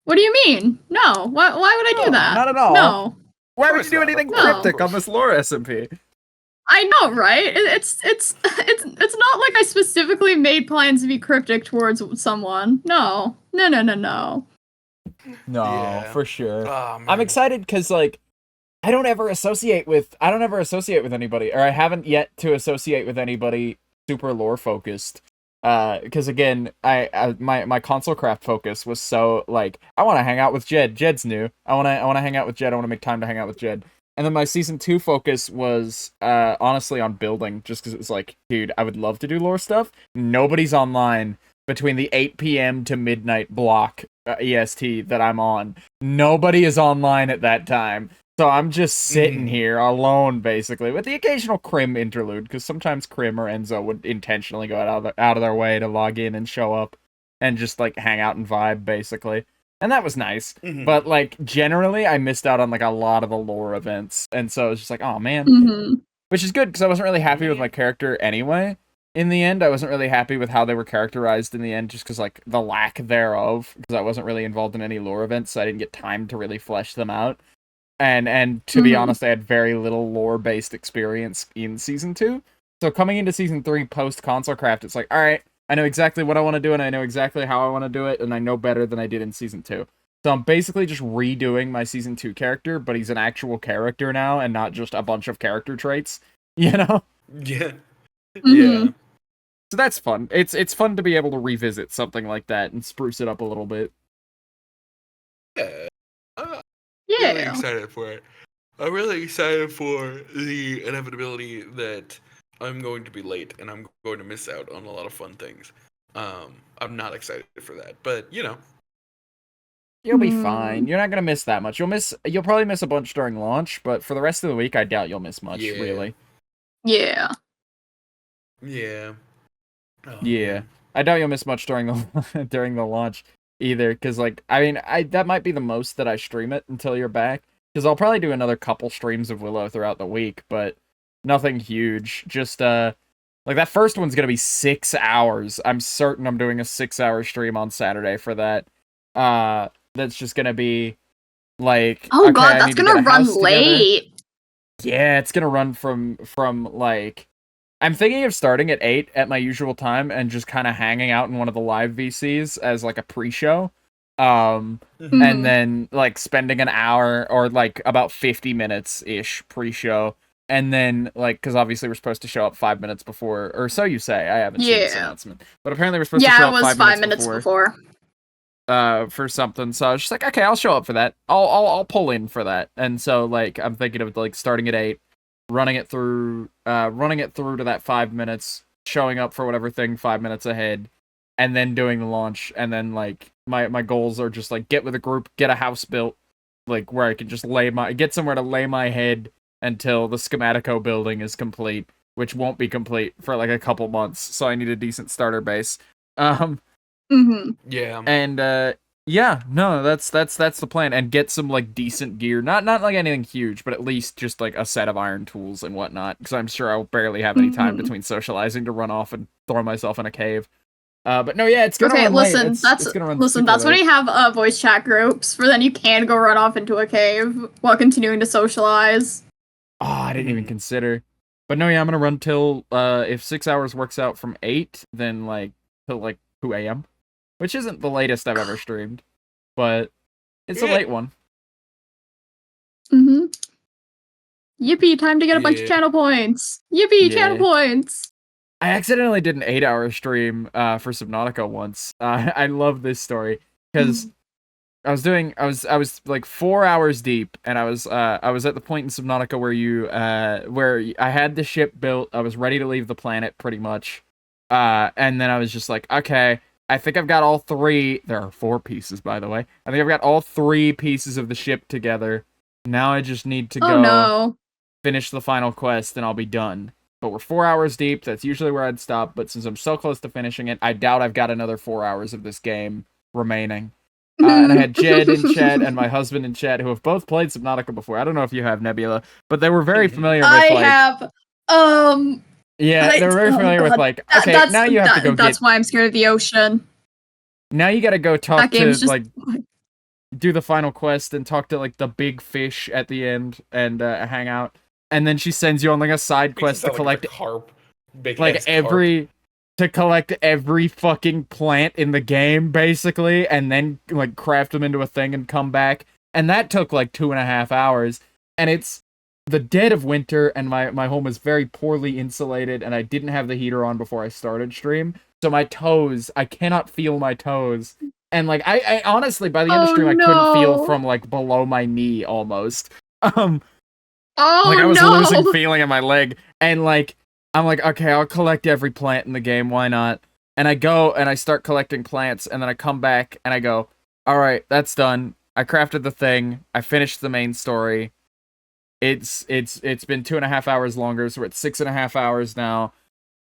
What do you mean? No. Why would I No, do that? not at all. No. Why would course you do not, of anything course. cryptic on this lore SMP? I know, right? It's not like I specifically made plans to be cryptic towards someone. No. No. No, Yeah. for sure. Oh, man. I'm excited because like I don't ever associate with anybody, or I haven't yet to associate with anybody super lore focused. Because again, my console craft focus was so like I want to hang out with Jed. Jed's new. I want to hang out with Jed. I want to make time to hang out with Jed. And then my season 2 focus was honestly on building, just because it was like, dude, I would love to do lore stuff. Nobody's online between the 8 p.m. to midnight block EST that I'm on. Nobody is online at that time. So I'm just sitting here alone, basically, with the occasional Crim interlude, because sometimes Crim or Enzo would intentionally go out of their way to log in and show up and just, like, hang out and vibe, basically. And that was nice. But, like, generally, I missed out on, like, a lot of the lore events. And so it was just like, oh, man. Mm-hmm. Which is good, because I wasn't really happy with my character anyway. In the end, I wasn't really happy with how they were characterized in the end, just because, like, the lack thereof, because I wasn't really involved in any lore events, so I didn't get time to really flesh them out. And to be honest, I had very little lore-based experience in Season 2. So coming into Season 3 post-Console Craft, it's like, alright, I know exactly what I want to do, and I know exactly how I want to do it, and I know better than I did in Season 2. So I'm basically just redoing my Season 2 character, but he's an actual character now, and not just a bunch of character traits, you know? Yeah. Mm-hmm. Yeah. So that's fun. It's fun to be able to revisit something like that and spruce it up a little bit. Yeah. Yeah. Really excited for it. I'm really excited for the inevitability that I'm going to be late and I'm going to miss out on a lot of fun things. I'm not excited for that, but you know, You'll be fine. You're not gonna miss that much. You'll probably miss a bunch during launch, but for the rest of the week, I doubt you'll miss much, really. Yeah. Yeah. Oh, Yeah. man. I doubt you'll miss much during the during the launch either, because like that might be the most that I stream it until you're back. Because I'll probably do another couple streams of Willow throughout the week, but nothing huge. Just like that first one's gonna be 6 hours. I'm certain I'm doing a 6-hour stream on Saturday for that. That's just gonna be like, Oh okay, god, I that's need to gonna get a run house together. late. Yeah, it's gonna run from like, I'm thinking of starting at 8 at my usual time and just kind of hanging out in one of the live VCs as like a pre-show. And then like spending an hour or like about 50 minutes ish pre-show, and then like, because obviously we're supposed to show up 5 minutes before, or so you say. I haven't seen this announcement, but apparently we're supposed to show Yeah, up it was 5 minutes before. before. For something, so I was just like, okay, I'll show up for that. I'll pull in for that. And so like I'm thinking of like starting at 8, running it through to that 5 minutes, showing up for whatever thing 5 minutes ahead, and then doing the launch. And then like my goals are just like get with a group, get a house built, like where I can just get somewhere to lay my head until the Schematico building is complete, which won't be complete for like a couple months. So I need a decent starter base. Yeah. And yeah, no, that's the plan, and get some like decent gear, not like anything huge, but at least just like a set of iron tools and whatnot, because I'm sure I'll barely have any time between socializing to run off and throw myself in a cave. But no, yeah, it's gonna run late. It's gonna run super that's when late. you have voice chat groups, for then you can go run off into a cave while continuing to socialize. Oh, I didn't even consider. But no, yeah, I'm gonna run till if 6 hours works out from 8, then like till like 2 a.m. Which isn't the latest I've ever streamed, but it's a late one. Yippee, time to get a bunch of channel points. Yippee, channel points. I accidentally did an 8-hour stream for Subnautica once. I love this story because I was like 4 hours deep, and I was at the point in Subnautica where I had the ship built. I was ready to leave the planet pretty much. And then I was just like, okay, I think I've got all 3. There are 4 pieces, by the way. I think I've got all 3 pieces of the ship together. Now I just need to go finish the final quest, and I'll be done. But we're 4 hours deep. That's usually where I'd stop. But since I'm so close to finishing it, I doubt I've got another 4 hours of this game remaining. And I had Jed in chat and my husband in chat, who have both played Subnautica before. I don't know if you have, Nebula, but they were very familiar with I have. Yeah, they were very familiar with like, okay, now you have to go That's why I'm scared of the ocean. Now you gotta go talk to, just like, do the final quest and talk to, like, the big fish at the end and hang out. And then she sends you on, like, a side quest to collect, to collect every fucking plant in the game, basically, and then, like, craft them into a thing and come back. And that took, like, 2.5 hours. And it's the dead of winter, and my home is very poorly insulated, and I didn't have the heater on before I started stream. So my toes, I cannot feel my toes. And, like, I honestly, by the end of stream, I couldn't feel from, like, below my knee, almost. Like, I was losing feeling in my leg. And, like, I'm like, okay, I'll collect every plant in the game, why not? And I go, and I start collecting plants, and then I come back, and I go, alright, that's done. I crafted the thing. I finished the main story. It's been 2.5 hours longer, so we're at 6.5 hours now.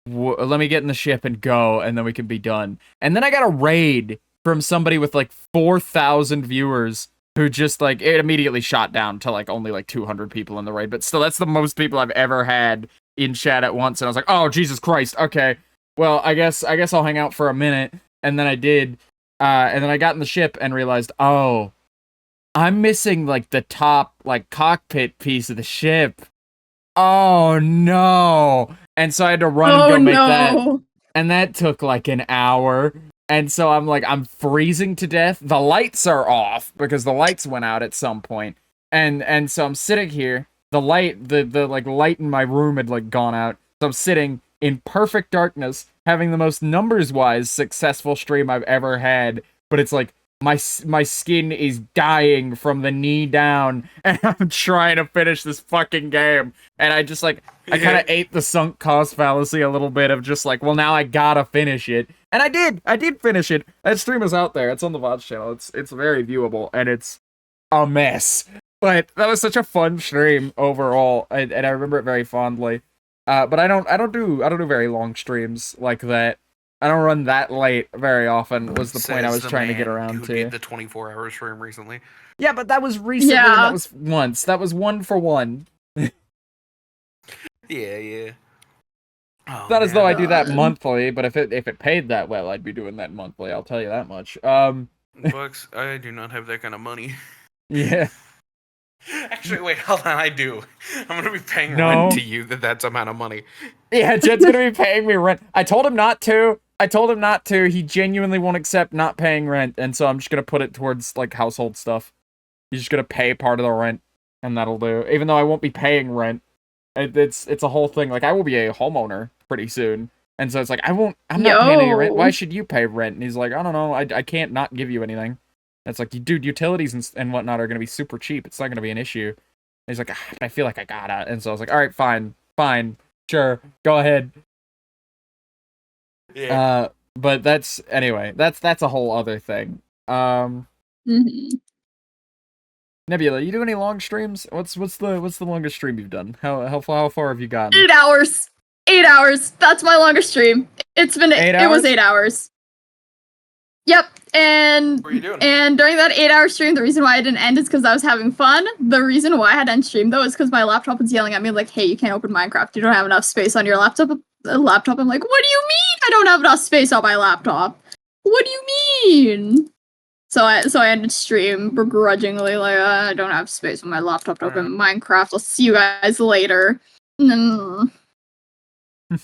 Let me get in the ship and go, and then we can be done. And then I got a raid from somebody with like 4,000 viewers who just like, it immediately shot down to like only like 200 people in the raid, but still, that's the most people I've ever had in chat at once. And I was like, oh, Jesus Christ, okay, well, I guess I'll hang out for a minute. And then I did, and then I got in the ship and realized, oh, I'm missing, like, the top, like, cockpit piece of the ship. Oh, no. And so I had to run and go make that. And that took, like, an hour. And so I'm, like, I'm freezing to death. The lights are off, because the lights went out at some point. And so I'm sitting here. The light, the light in my room had, like, gone out. So I'm sitting in perfect darkness, having the most numbers-wise successful stream I've ever had. But it's, like, my skin is dying from the knee down, and I'm trying to finish this fucking game. And I just like, I kind of ate the sunk cost fallacy a little bit of just like, well, now I gotta finish it. And I did finish it. That stream is out there. It's on the Vox channel. It's very viewable, and it's a mess. But that was such a fun stream overall, and I remember it very fondly. But I don't do very long streams like that. I don't run that late very often, was the point I was trying to get around to. Who did the 24-hour stream recently? Yeah, but that was recently, and that was once. That was one for one. Yeah. Oh, Not as though I do that monthly, but if it paid that well, I'd be doing that monthly, I'll tell you that much. Bucks, I do not have that kind of money. Yeah. Actually, wait, hold on, I do. I'm gonna be paying rent to you that's amount of money. Yeah, Jed's gonna be paying me rent. I told him not to. He genuinely won't accept not paying rent, and so I'm just gonna put it towards, like, household stuff. He's just gonna pay part of the rent, and that'll do. Even though I won't be paying rent. It's a whole thing. Like, I will be a homeowner pretty soon. And so it's like, I'm not paying any rent. Why should you pay rent? And he's like, I don't know. I can't not give you anything. And it's like, dude, utilities and whatnot are going to be super cheap. It's not going to be an issue. And he's like, I feel like I gotta. And so I was like, all right, fine. Sure. Go ahead. Yeah. But that's a whole other thing. Nebula, you do any long streams? What's the longest stream you've done? How far have you gotten? 8 hours. 8 hours. That's my longest stream. It's been 8 hours? It was 8 hours. Yep. And what are you doing? And during that 8-hour stream, the reason why I didn't end is because I was having fun. The reason why I had to end stream though is because my laptop was yelling at me like, "Hey, you can't open Minecraft. You don't have enough space on your laptop." I'm like, "What do you mean? I don't have enough space on my laptop? What do you mean?" So I ended stream begrudgingly, like, I don't have space on my laptop to open Minecraft. I'll see you guys later.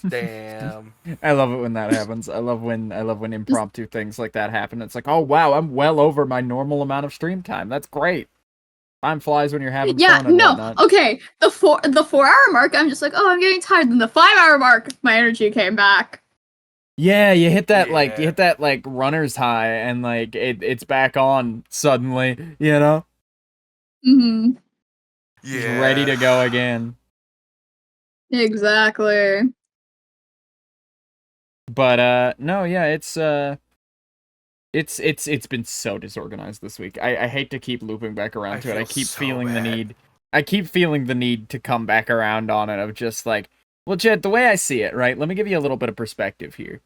Damn. I love it when that happens. I love when impromptu things like that happen. It's like, oh wow, I'm well over my normal amount of stream time. That's great. Time flies when you're having fun and whatnot. Okay. The 4-hour mark, I'm just like, oh, I'm getting tired. Then the 5-hour mark, my energy came back. Yeah, you hit that like runner's high, and like it's back on suddenly, you know? Mm-hmm. Yeah. Just ready to go again. Exactly. But no, yeah, it's been so disorganized this week. I hate to keep looping back around to it. I keep feeling the need. I keep feeling the need to come back around on it of just like, well, Jed, the way I see it, right? Let me give you a little bit of perspective here.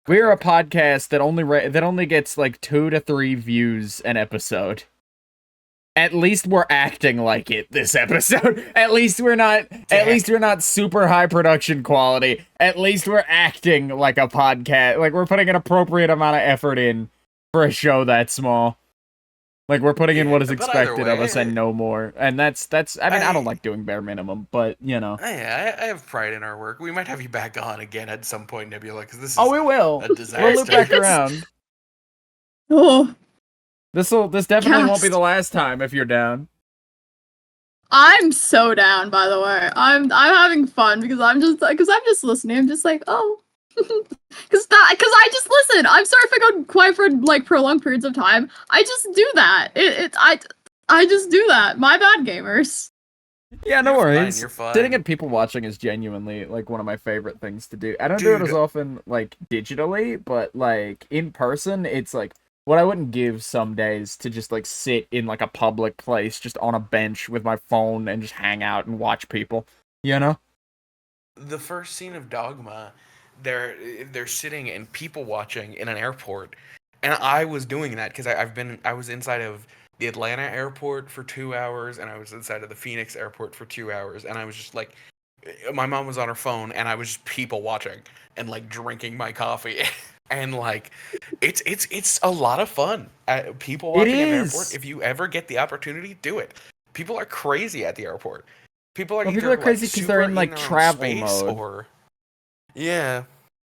We're a podcast that only gets like 2 to 3 views an episode. At least we're acting like it this episode. At least we're not super high production quality. At least we're acting like a podcast. Like we're putting an appropriate amount of effort in for a show that small. Like we're putting in what is expected of us and no more. And that's I mean, I don't like doing bare minimum, but you know. I have pride in our work. We might have you back on again at some point, Nebula, because this is we will. A disaster. We'll loop back around. Oh. This definitely won't be the last time if you're down. I'm so down, by the way. I'm having fun because I'm just listening. I'm just like, oh. Because I just listen. I'm sorry if I go quiet for like prolonged periods of time. I just do that. I just do that. My bad, gamers. Yeah, no worries. You're fine. Sitting at people watching is genuinely like one of my favorite things to do. I don't do it as often like digitally, but like in person, it's like what I wouldn't give some days to just like sit in like a public place, just on a bench with my phone and just hang out and watch people. You know? The first scene of Dogma, they're sitting and people watching in an airport, and I was doing that because I was inside of the Atlanta airport for 2 hours, and I was inside of the Phoenix airport for 2 hours, and I was just like, my mom was on her phone, and I was just people watching and like drinking my coffee, and like it's a lot of fun. People watching at an airport. If you ever get the opportunity, do it. People are crazy at the airport. People are crazy because they're in like travel mode. Yeah.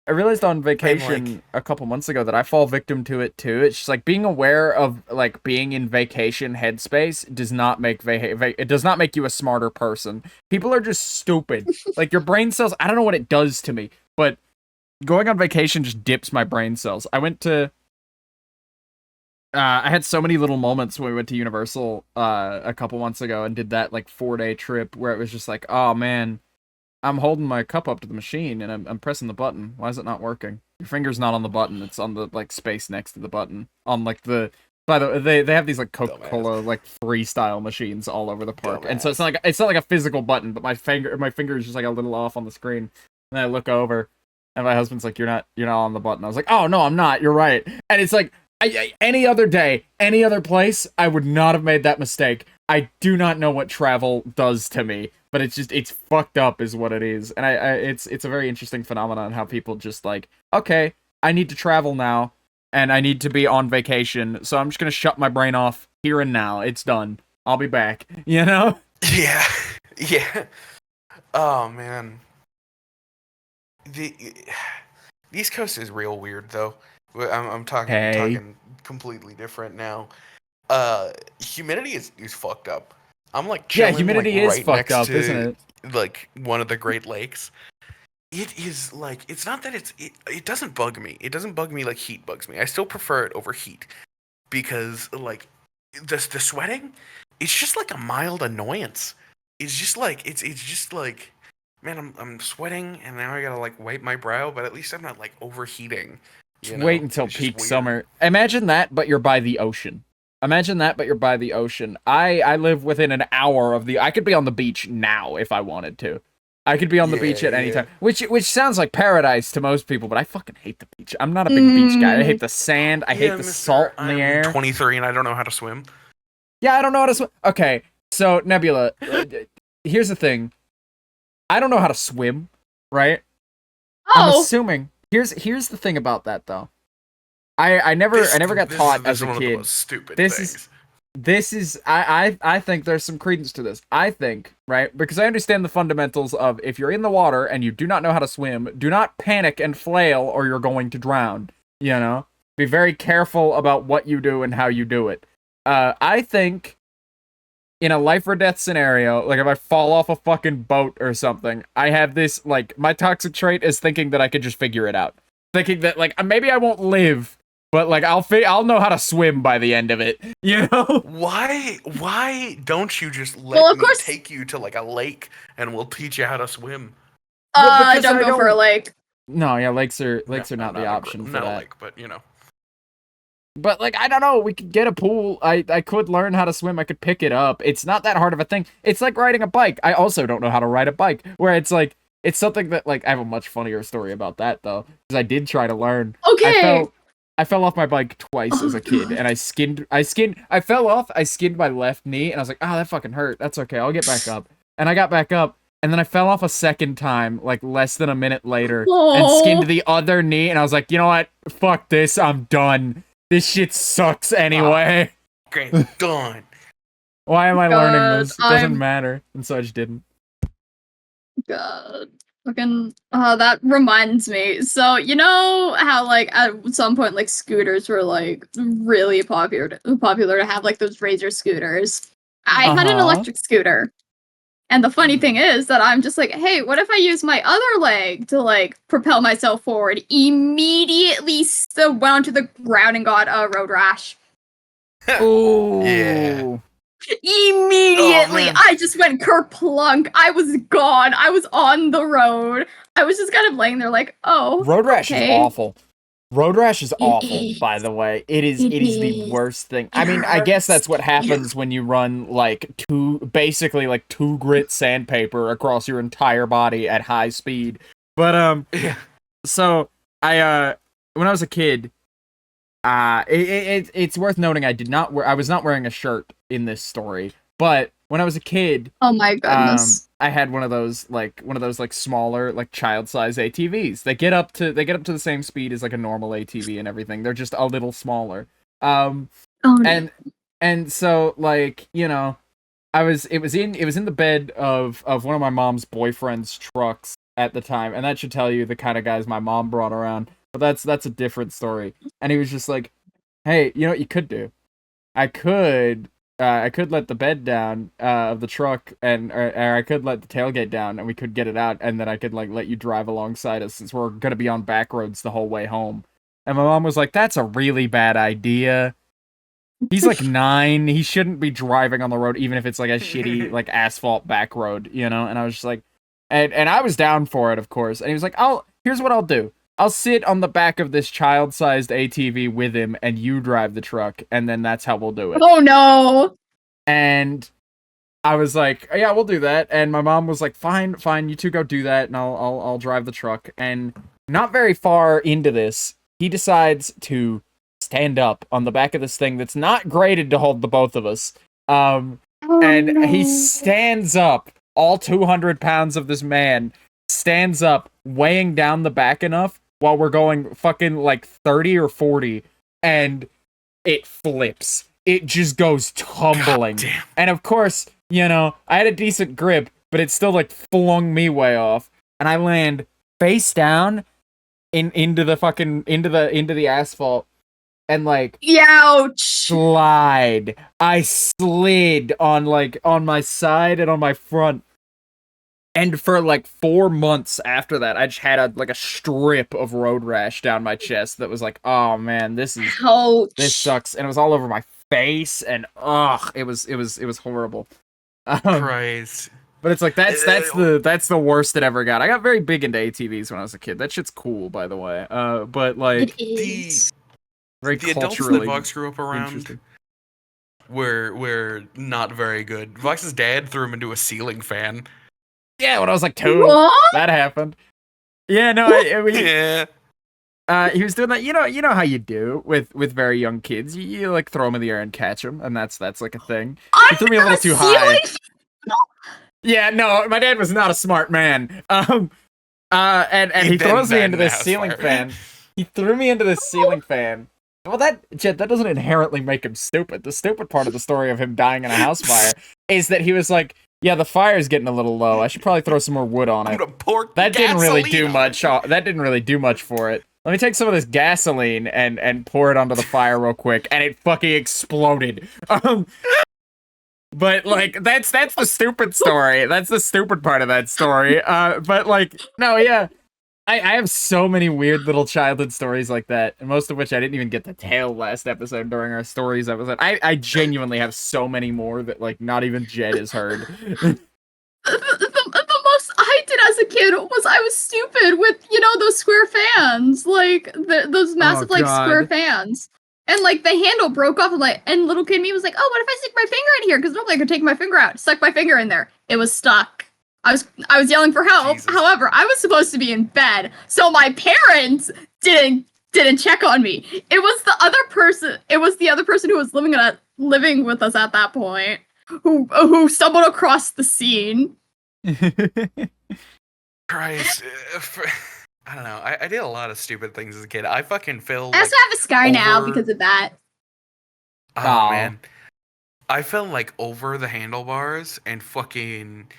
I realized on vacation a couple months ago that I fall victim to it too. It's just like being aware of like being in vacation headspace does not make it does not make you a smarter person. People are just stupid. Like your brain cells, I don't know what it does to me, but going on vacation just dips my brain cells. I went to I had so many little moments when we went to Universal a couple months ago and did that like 4-day trip where it was just like, oh man, I'm holding my cup up to the machine and I'm pressing the button. Why is it not working? Your finger's not on the button. It's on the like space next to the button. On like the by the they have these like Coca-Cola like freestyle machines all over the park, and so it's not like a physical button, but my finger is just like a little off on the screen. And I look over, and my husband's like, "You're not on the button." I was like, "Oh no, I'm not. You're right." And it's like, any other day, any other place, I would not have made that mistake. I do not know what travel does to me, but it's fucked up is what it is. And it's a very interesting phenomenon how people just like, okay, I need to travel now and I need to be on vacation. So I'm just going to shut my brain off here and now. It's done. I'll be back, you know? Yeah. Yeah. Oh man. The East Coast is real weird though. I'm talking completely different now. Humidity is fucked up. I'm like chilling, humidity like, is right fucked next up, to, isn't it? like one of the Great Lakes. It is like, it's not that it doesn't bug me. It doesn't bug me like heat bugs me. I still prefer it over heat because like the sweating, it's just like a mild annoyance. It's just like it's just like, man, I'm sweating and now I gotta like wipe my brow, but at least I'm not like overheating. Wait until peak summer. Imagine that, but you're by the ocean. Imagine that, but you're by the ocean. I live within an hour of the... I could be on the beach now if I wanted to. I could be on the beach at any time. Which sounds like paradise to most people, but I fucking hate the beach. I'm not a big beach guy. I hate the sand. I hate the salt in the air. I'm 23 and I don't know how to swim. Yeah, I don't know how to swim. Okay, so Nebula, here's the thing. I don't know how to swim, right? Oh! I'm assuming... Here's the thing about that though. I never got taught as a kid. One of the most stupid things. This is I think there's some credence to this. I think, right? Because I understand the fundamentals of if you're in the water and you do not know how to swim, do not panic and flail or you're going to drown, you know? Be very careful about what you do and how you do it. I think in a life or death scenario, like if I fall off a fucking boat or something, I have this, like, my toxic trait is thinking that I could just figure it out. Thinking that, like, maybe I won't live, but, like, I'll know how to swim by the end of it, you know? Why don't you just let me take you to, like, a lake and we'll teach you how to swim? Don't go for a lake. No, yeah, lakes are not the option for that. Not a lake, but, you know. But, like, I don't know, we could get a pool, I could learn how to swim, I could pick it up, it's not that hard of a thing, it's like riding a bike, I also don't know how to ride a bike, where it's like, it's something that, like, I have a much funnier story about that, though, because I did try to learn. Okay! I fell off my bike twice as a kid, and I fell off, I skinned my left knee, and I was like, oh, that fucking hurt, that's okay, I'll get back up, and I got back up, and then I fell off a second time, like, less than a minute later, and skinned the other knee, and I was like, you know what, fuck this, I'm done. This shit sucks anyway. Okay, done. Why am I learning this? It doesn't matter. And so I just didn't. God. Fucking, that reminds me. So, you know how, like, at some point, like, scooters were, like, really popular to have, like, those Razor scooters. I had an electric scooter. And the funny thing is that I'm just like, hey, what if I use my other leg to, like, propel myself forward? Immediately went onto the ground and got a road rash. Oh. Yeah. Immediately! I just went kerplunk. I was gone. I was on the road. I was just kind of laying there like, oh, road rash is awful. Road rash is awful, by the way. It is the worst thing. I mean, I guess that's what happens when you run, like, basically, like, 2 grit sandpaper across your entire body at high speed. But, so, when I was a kid, it's worth noting I was not wearing a shirt in this story, but when I was a kid, oh my goodness, I had one of those smaller, like, child-size ATVs. They get up to the same speed as like a normal ATV and everything. They're just a little smaller. And so, like, you know, it was in the bed of one of my mom's boyfriend's trucks at the time, and that should tell you the kind of guys my mom brought around. But that's a different story. And he was just like, hey, you know what you could do? I could let the bed down of the truck, or I could let the tailgate down, and we could get it out, and then I could, like, let you drive alongside us, since we're gonna be on back roads the whole way home. And my mom was like, that's a really bad idea. He's like 9. He shouldn't be driving on the road, even if it's like a shitty like asphalt back road, you know. And I was just like, and I was down for it, of course. And he was like, here's what I'll do. I'll sit on the back of this child-sized ATV with him, and you drive the truck, and then that's how we'll do it. Oh no! And I was like, yeah, we'll do that. And my mom was like, fine, you two go do that, and I'll drive the truck. And not very far into this, he decides to stand up on the back of this thing that's not graded to hold the both of us. He stands up. All 200 pounds of this man stands up, weighing down the back enough while we're going fucking like 30 or 40, and it flips. It just goes tumbling. And of course, you know, I had a decent grip, but it still like flung me way off, and I land face down into the asphalt, and like, ouch! slide. I slid on my side and on my front. And for like 4 months after that, I just had a strip of road rash down my chest that was like, oh man, this sucks. And it was all over my face, and it was horrible. Christ. But it's like that's the worst it ever got. I got very big into ATVs when I was a kid. That shit's cool, by the way. But like it is. Very the adults culturally that Vox grew up around were not very good. Vox's dad threw him into a ceiling fan. Yeah, when I was like 2, What? that happened. Yeah, no, Yeah. he was doing that. You know how you do with very young kids. You like throw them in the air and catch them, and that's like a thing. He threw me a little too high. Yeah, no, my dad was not a smart man. And he throws me into this ceiling fan. He threw me into this ceiling fan. Well, that doesn't inherently make him stupid. The stupid part of the story of him dying in a house fire is that he was like, yeah, the fire's getting a little low. I should probably throw some more wood on it. That didn't really do much. That didn't really do much for it. Let me take some of this gasoline and pour it onto the fire real quick, and it fucking exploded. But like that's the stupid story. That's the stupid part of that story. But like no, yeah. I have so many weird little childhood stories like that, and most of which I didn't even get to tell last episode during our stories episode. I genuinely have so many more that like not even Jed has heard. The most I did as a kid was I was stupid with, those square fans, like those massive square fans. And like the handle broke off, and little kid me was like, "Oh, what if I stick my finger in here? Because normally I could take my finger out." Stuck my finger in there. It was stuck. I was yelling for help. Jesus. However, I was supposed to be in bed, so my parents didn't check on me. It was the other person. It was the other person who was living with us at that point who stumbled across the scene. Christ. I don't know. I did a lot of stupid things as a kid. I fucking fell. I also have a scar now because of that. Oh man, I fell like over the handlebars and fucking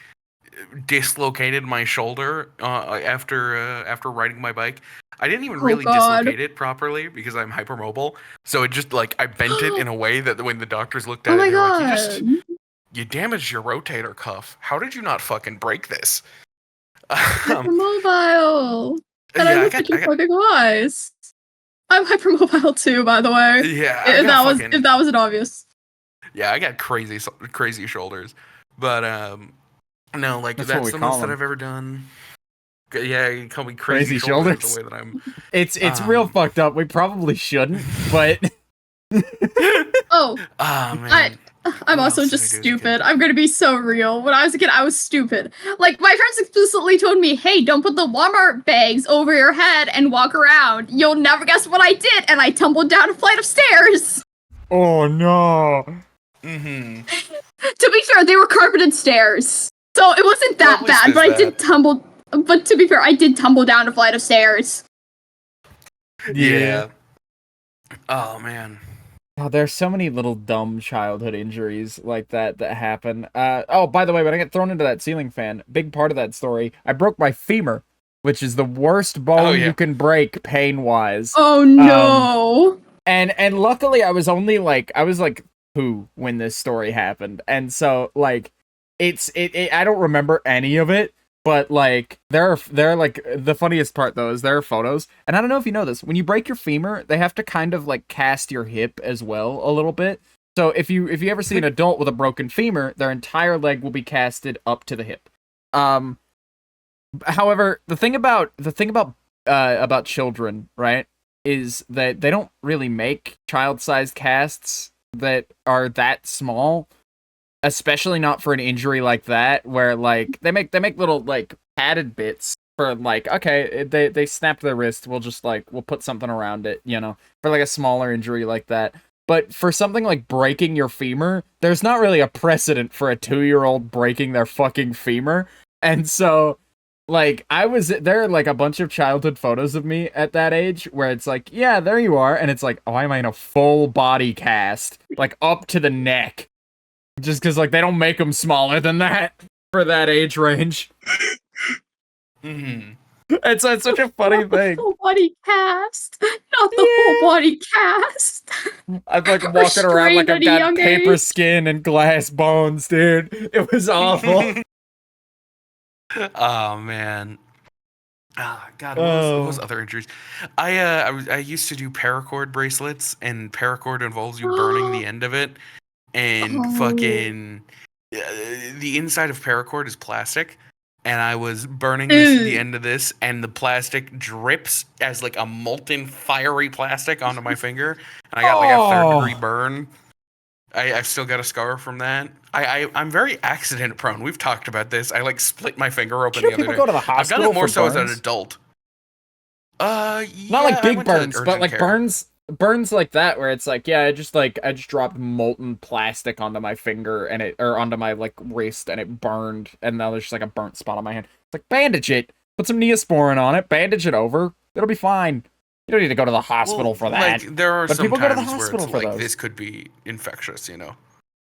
dislocated my shoulder after riding my bike. I didn't even really dislocate it properly because I'm hypermobile. So it just like I bent it in a way that when the doctors looked at it, they were like, you damaged your rotator cuff. How did you not fucking break this? Hypermobile. And I looked at your fucking eyes. I'm hypermobile too, by the way. Yeah. If that wasn't obvious. Yeah, I got crazy shoulders. But no, like that's the most that I've ever done. Yeah, you call me crazy shoulders. The way that I'm. It's real fucked up. We probably shouldn't, but. Oh man. I'm also just stupid. I'm gonna be so real. When I was a kid, I was stupid. Like, my friends explicitly told me, hey, don't put the Walmart bags over your head and walk around. You'll never guess what I did, and I tumbled down a flight of stairs. Oh, no. Mm-hmm. To be fair, they were carpeted stairs. So it wasn't that bad, but I did tumble... But to be fair, I did tumble down a flight of stairs. Yeah. Oh, man. Oh, there's so many little dumb childhood injuries like that happen. Oh, by the way, when I get thrown into that ceiling fan, big part of that story, I broke my femur, which is the worst bone you can break pain-wise. Oh, no. And luckily, I was like 2 when this story happened, and so like I don't remember any of it, But like they're like the funniest part though is there are photos, and I don't know if you know this. When you break your femur, they have to kind of like cast your hip as well a little bit. So if you ever see an adult with a broken femur, their entire leg will be casted up to the hip. However, the thing about children, right, is that they don't really make child-sized casts that are that small. Especially not for an injury like that, where like they make little like padded bits for like, okay, they snapped their wrist, we'll put something around it, for like a smaller injury like that. But for something like breaking your femur, there's not really a precedent for a 2-year-old breaking their fucking femur. And so like there are like a bunch of childhood photos of me at that age where it's like, yeah, there you are, and it's like, oh, I'm in a full body cast, like up to the neck. Just because, like, they don't make them smaller than that for that age range. Mm-hmm. It's such a funny thing. Full body cast, not the whole body cast. I'm like walking around like I've got paper skin and glass bones, dude. It was awful. Oh man. Ah, God, what was other injuries? I used to do paracord bracelets, and paracord involves you burning the end of it. And fucking the inside of paracord is plastic, and I was burning the end of this, and the plastic drips as like a molten fiery plastic onto my finger, and I got like a 3rd-degree burn. I've still got a scar from that. I'm very accident prone. We've talked about this. I like split my finger open the other day. Go to the hospital. I've done it more so burns? as an adult. Not like big burns, but like care. burns like that where it's like, yeah, I just dropped molten plastic onto my finger or onto my like wrist, and it burned, and now there's just like a burnt spot on my hand. It's like, bandage it, put some Neosporin on it, bandage it over, it'll be fine. You don't need to go to the hospital for that. Like, there are but some people go to the times hospital where it's for like, those. this could be infectious,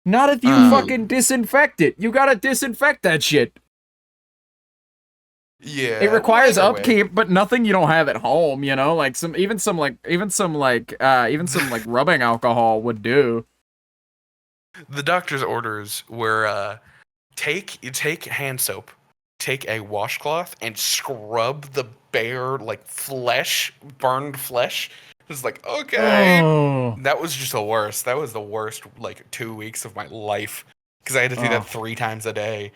Not if you fucking disinfect it. You gotta disinfect that shit. Yeah, it requires way. upkeep, but nothing you don't have at home. Like even some rubbing alcohol would do. The doctor's orders were take hand soap, take a washcloth, and scrub the bare like burned flesh. It's like, okay, that was just the worst. That was the worst like 2 weeks of my life because I had to do that 3 times a day.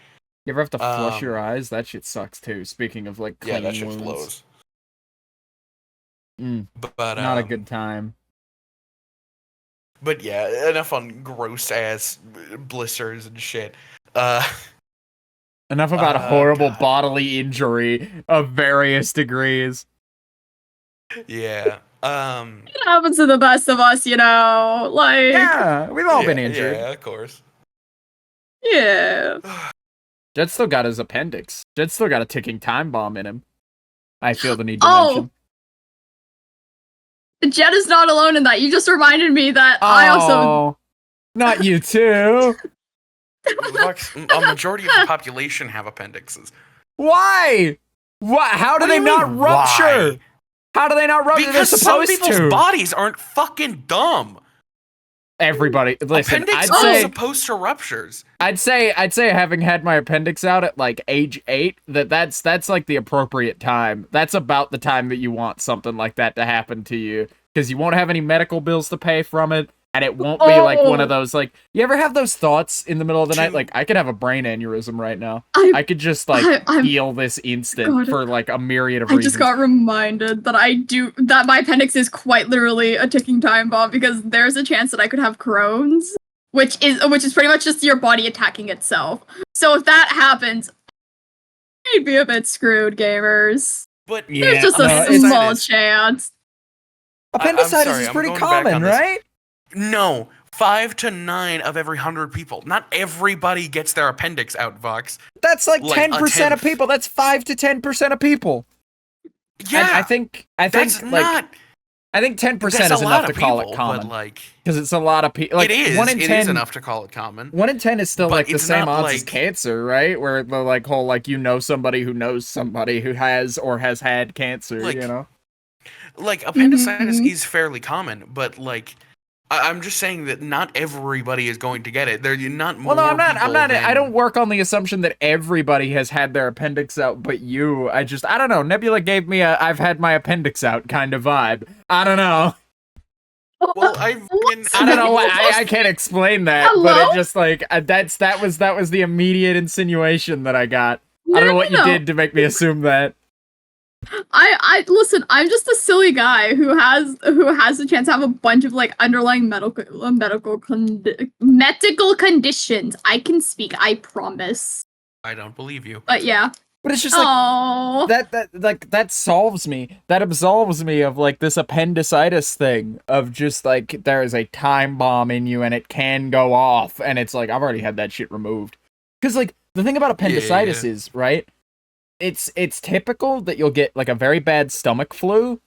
You ever have to flush your eyes? That shit sucks too. Speaking of like cleaning that shit wounds. flows. But not a good time. But yeah, enough on gross ass blisters and shit. Enough about horrible bodily injury of various degrees. Yeah. It happens to the best of us, like. Yeah, we've all been injured. Yeah, of course. Yeah. Jed's still got his appendix. Jed's still got a ticking time bomb in him. I feel the need to mention. Jed is not alone in that. You just reminded me that I also... Not you too! A majority of the population have appendixes. Why? What? How do they not rupture? Why? How do they not rupture? Because they're supposed some people's bodies aren't fucking dumb. Everybody, listen. Appendix are supposed to ruptures. I'd say having had my appendix out at like age 8, that's like the appropriate time. That's about the time that you want something like that to happen to you, because you won't have any medical bills to pay from it, and it won't be like one of those like. You ever have those thoughts in the middle of the night? Like, I could have a brain aneurysm right now. I could just like heal this instant for like a myriad of reasons. I just got reminded that my appendix is quite literally a ticking time bomb, because there's a chance that I could have Crohn's, which is pretty much just your body attacking itself. So if that happens, you'd be a bit screwed, gamers. But there's just a small chance. Appendicitis is pretty common, right? No, 5 to 9 of every 100 people. Not everybody gets their appendix out, Vox. That's like 10% of people. That's 5 to 10% of people. Yeah, and I think that's like, not. I think 10% is enough to call it common. Because it's a lot of people. Like, it is. 1 in 10, it is enough to call it common. 1 in 10 is still like the same odds like, as cancer, right? Where the like whole like somebody who knows somebody who has or has had cancer, Like appendicitis is fairly common, but like I'm just saying that not everybody is going to get it. There, not more. Well, no, I'm not. Than... I don't work on the assumption that everybody has had their appendix out, but you. I don't know. Nebula gave me a "I've had my appendix out" kind of vibe. I don't know. Well, I don't know. I can't explain that, but it just like that was the immediate insinuation that I got. I don't know what you did to make me assume that. I listen. I'm just a silly guy who has the chance to have a bunch of like underlying medical conditions. I can speak. I promise. I don't believe you. But yeah. But it's just like that solves me. That absolves me of like this appendicitis thing of just like there is a time bomb in you and it can go off, and it's like I've already had that shit removed. Because like the thing about appendicitis is, right? It's typical that you'll get like a very bad stomach flu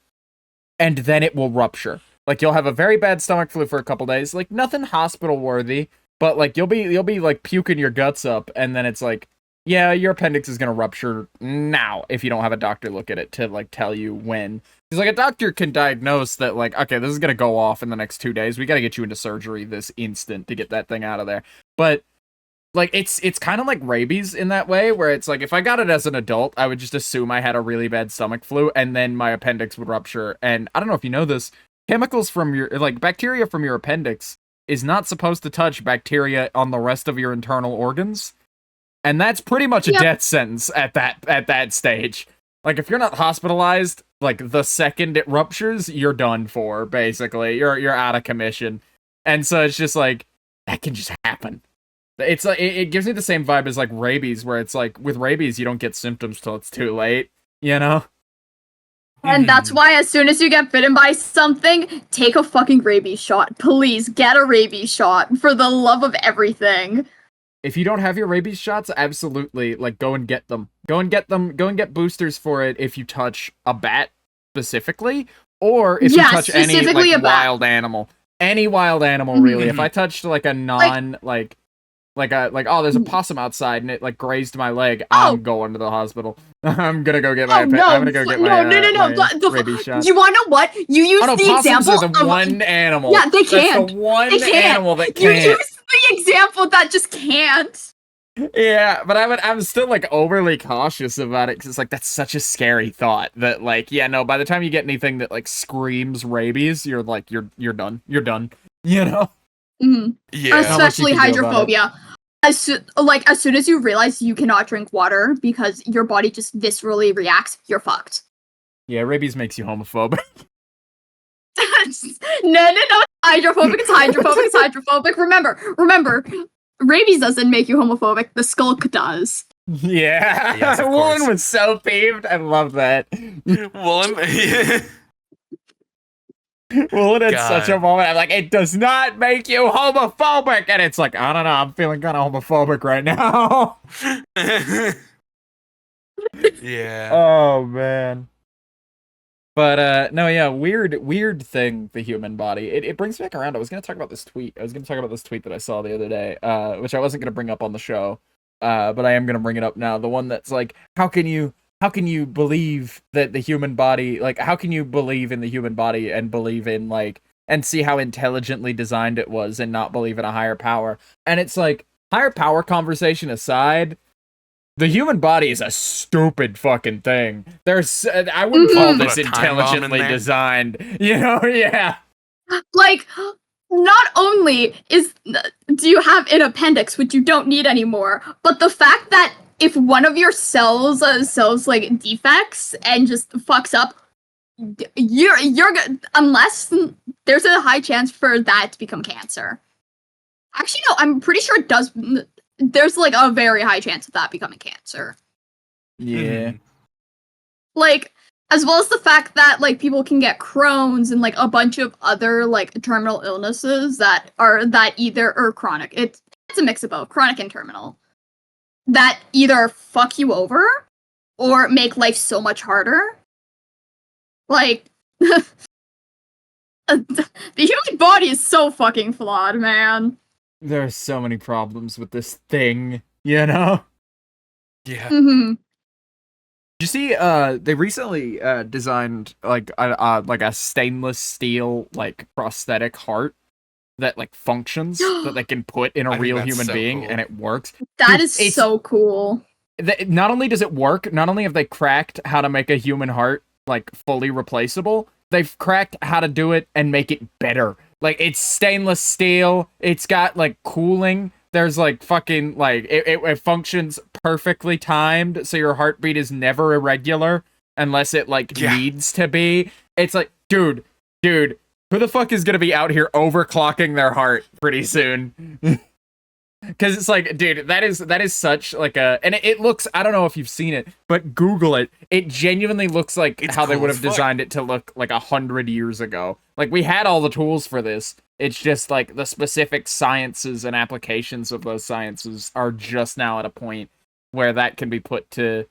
and then it will rupture. Like you'll have a very bad stomach flu for a couple days, like nothing hospital worthy, but like you'll be like puking your guts up, and then it's like, yeah, your appendix is gonna rupture now if you don't have a doctor look at it to like tell you when. Because like a doctor can diagnose that like, okay, this is gonna go off in the next 2 days. We gotta get you into surgery this instant to get that thing out of there. But like it's kind of like rabies in that way, where it's like if I got it as an adult, I would just assume I had a really bad stomach flu, and then my appendix would rupture. And I don't know if you know this, chemicals from your like bacteria from your appendix is not supposed to touch bacteria on the rest of your internal organs. And that's pretty much a death sentence at that stage. Like if you're not hospitalized, like the second it ruptures, you're done for, basically. You're out of commission. And so it's just like that can just happen. It's like it gives me the same vibe as like rabies, where it's like with rabies you don't get symptoms till it's too late, you know? And that's why as soon as you get bitten by something, take a fucking rabies shot. Please get a rabies shot for the love of everything. If you don't have your rabies shots, absolutely, like go and get them. Go and get boosters for it if you touch a bat specifically, or if you touch any like wild animal. Any wild animal, really. If I touched like a non like oh, there's a possum outside and it like grazed my leg, I'm going to the hospital. I'm gonna go get my I'm gonna go get my rabies shot. You wanna know what? You use the example are the one animal. Yeah, they can't. That's the one animal that can't. You use the example that just can't. Yeah, but I'm still like overly cautious about it because it's like that's such a scary thought that like by the time you get anything that like screams rabies, you're like you're done, you know. Mm-hmm. Yeah, especially hydrophobia. As soon as you realize you cannot drink water because your body just viscerally reacts, you're fucked. Yeah, rabies makes you homophobic. No. Hydrophobic. It's hydrophobic. Remember. Rabies doesn't make you homophobic. The skulk does. Yeah. Yes, Woolen was so peeved. I love that. Woolen. Woolen had such a moment. I'm like, it does not make you homophobic, and it's like, I don't know. I'm feeling kind of homophobic right now. Yeah. Oh man. But no, yeah, weird thing, the human body. It brings me back around. I was gonna talk about this tweet. That I saw the other day, which I wasn't gonna bring up on the show, but I am gonna bring it up now. The one that's like, how can you believe that the human body, like, how can you believe in the human body and believe in like and see how intelligently designed it was and not believe in a higher power? And it's like, higher power conversation aside, the human body is a stupid fucking thing. I wouldn't call this intelligently designed. You know, yeah. Like, not only do you have an appendix, which you don't need anymore, but the fact that if one of your cells like defects and just fucks up, you're unless there's a high chance for that to become cancer. Actually, no, I'm pretty sure it does. There's like a very high chance of that becoming cancer. Yeah. Like, as well as the fact that like people can get Crohn's and like a bunch of other like terminal illnesses that either are chronic. It's a mix of both, chronic and terminal, that either fuck you over or make life so much harder. Like, the human body is so fucking flawed, man. There are so many problems with this thing, you know? Yeah. Mm-hmm. Did you see, they recently designed like a stainless steel like prosthetic heart that like functions that they can put in a I think real that's human so being cool. and it works. That Dude, is it's- so cool. Not only does it work, not only have they cracked how to make a human heart like fully replaceable, they've cracked how to do it and make it better. Like it's stainless steel, it's got like cooling. There's like fucking like it functions perfectly timed, so your heartbeat is never irregular unless it like Yeah. needs to be. It's like, dude, who the fuck is gonna be out here overclocking their heart pretty soon? Because it's like, dude, that is such like a, and it looks, I don't know if you've seen it, but Google it. It genuinely looks like It's how they cool would as have fuck. designed it to look like 100 years ago. Like we had all the tools for this. It's just like the specific sciences and applications of those sciences are just now at a point where that can be put to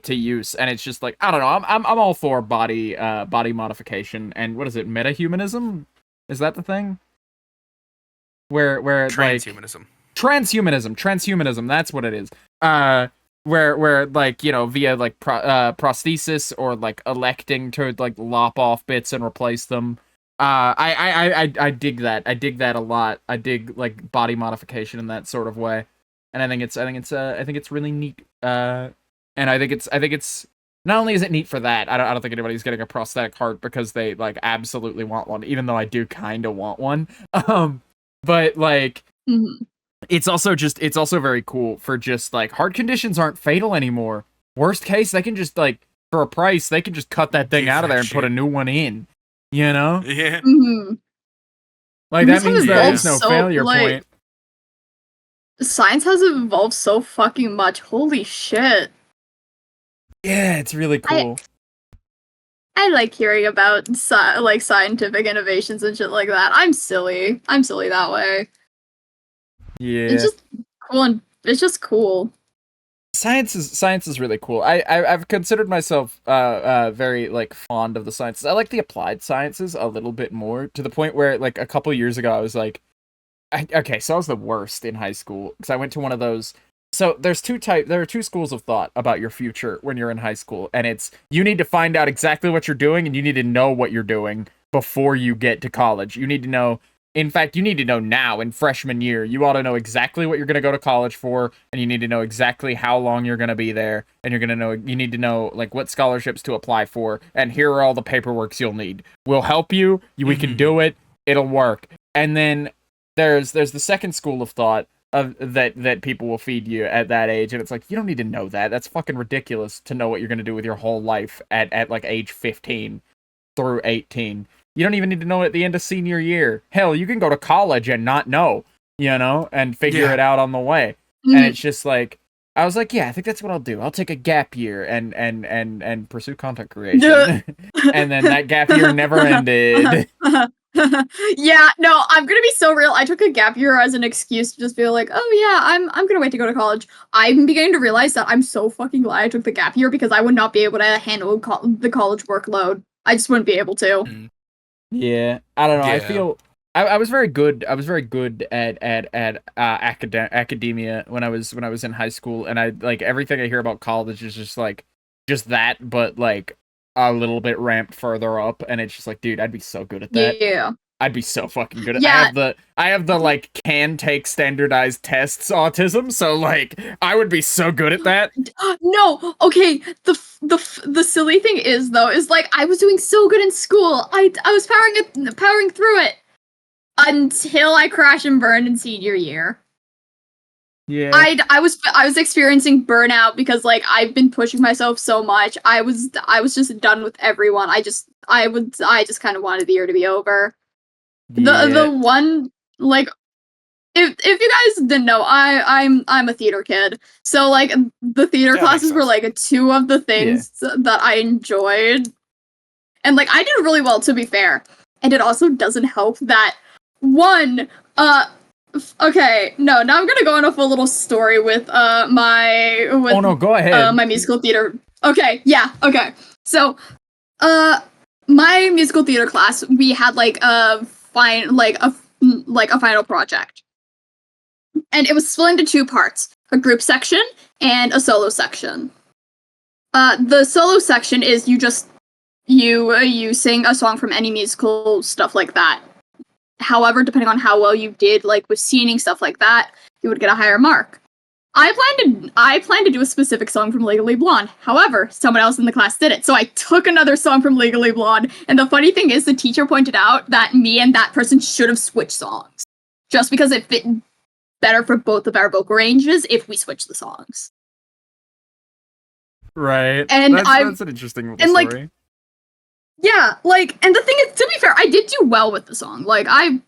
use. And it's just like, I don't know. I'm all for body modification and what is it? Metahumanism? Is that the thing? Where like transhumanism, that's what it is. Where like, you know, via like prosthesis or like electing to like lop off bits and replace them. I dig that. I dig that a lot. I dig like body modification in that sort of way. And I think it's really neat. And I think it's not only is it neat for that, I don't think anybody's getting a prosthetic heart because they like absolutely want one, even though I do kind of want one. But like Mhm. it's also very cool for just like heart conditions aren't fatal anymore. Worst case, they can just like for a price, they can just cut that thing Give out of that there and put a shit. new one in. You know? Yeah. Mhm. Like Things that have means there evolved is no so, failure like, point. Science has evolved so fucking much. Holy shit. Yeah, it's really cool. I like hearing about like scientific innovations and shit like that. I'm silly that way. Yeah. It's just cool, and it's just cool. Science is really cool. I've considered myself very like fond of the sciences. I like the applied sciences a little bit more, to the point where like a couple years ago I was like, okay, so I was the worst in high school because I went to one of those. So there are two schools of thought about your future when you're in high school, and it's you need to find out exactly what you're doing and you need to know what you're doing before you get to college. You need to know, in fact, you need to know now in freshman year. You ought to know exactly what you're going to go to college for, and you need to know exactly how long you're going to be there, and you need to know like what scholarships to apply for, and here are all the paperworks you'll need. We'll help you. We can do it. It'll work. And then there's the second school of thought of that people will feed you at that age, and it's like, you don't need to know that. That's fucking ridiculous to know what you're gonna do with your whole life at like age 15 through 18. You don't even need to know it at the end of senior year. Hell, you can go to college and not know, you know, and figure it out on the way. Mhm. And it's just like, I was like, yeah, I think that's what I'll do. I'll take a gap year and pursue content creation. And then that gap year never ended. Yeah, no, I'm gonna be so real. I took a gap year as an excuse to just be like, oh yeah, I'm gonna wait to go to college. I'm beginning to realize that I'm so fucking glad I took the gap year because I would not be able to handle the college workload. I just wouldn't be able to. Yeah, I don't know. I Yeah. feel I was very good. I was very good at academia when I was in high school, and I like everything I hear about college is just like just that, but like a little bit ramped further up, and it's just like, dude, I'd be so good at that. Yeah. I'd be so fucking good at. Yeah. I have the like can take standardized tests autism, so like I would be so good at that. No, okay. The silly thing is though, is like I was doing so good in school. I was powering through it until I crashed and burned in senior year. Yeah. I was experiencing burnout because like I've been pushing myself so much. I was just done with everyone. I just kind of wanted the year to be over. The one like if you guys didn't know, I'm a theater kid. So like the theater Yeah, makes classes were sense. like two of the things that I enjoyed. And like I did really well, to be fair. And it also doesn't help that one okay, no, now I'm gonna go on a full little story with Oh no, go ahead. my musical theater. Okay, yeah, okay. So my musical theater class, we had like a final project. And it was split into two parts, a group section and a solo section. The solo section is you sing a song from any musical, stuff like that. However, depending on how well you did, like with scening stuff like that, you would get a higher mark. I planned to do a specific song from Legally Blonde. However, someone else in the class did it, so I took another song from Legally Blonde. And the funny thing is, the teacher pointed out that me and that person should have switched songs, just because it fit better for both of our vocal ranges if we switched the songs. Right. And that's an interesting little story. Like, yeah, like, and the thing is, to be fair, I did do well with the song. Like, I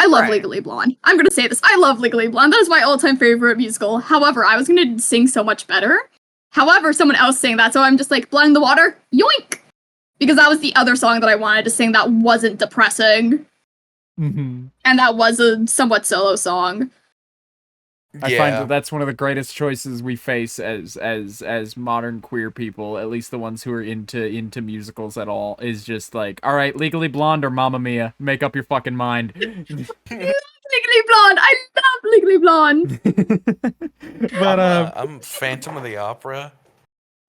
love Legally Blonde. I'm gonna say this. I love Legally Blonde. That is my all-time favorite musical. However, I was gonna sing so much better. However, someone else sang that, so I'm just like, Blood in the Water, yoink! Because that was the other song that I wanted to sing that wasn't depressing. Mm-hmm. And that was a somewhat solo song. I find that that's one of the greatest choices we face as modern queer people, at least the ones who are into musicals at all, is just like, all right, Legally Blonde or Mamma Mia, make up your fucking mind. Legally Blonde, I love Legally Blonde. But I'm Phantom of the Opera.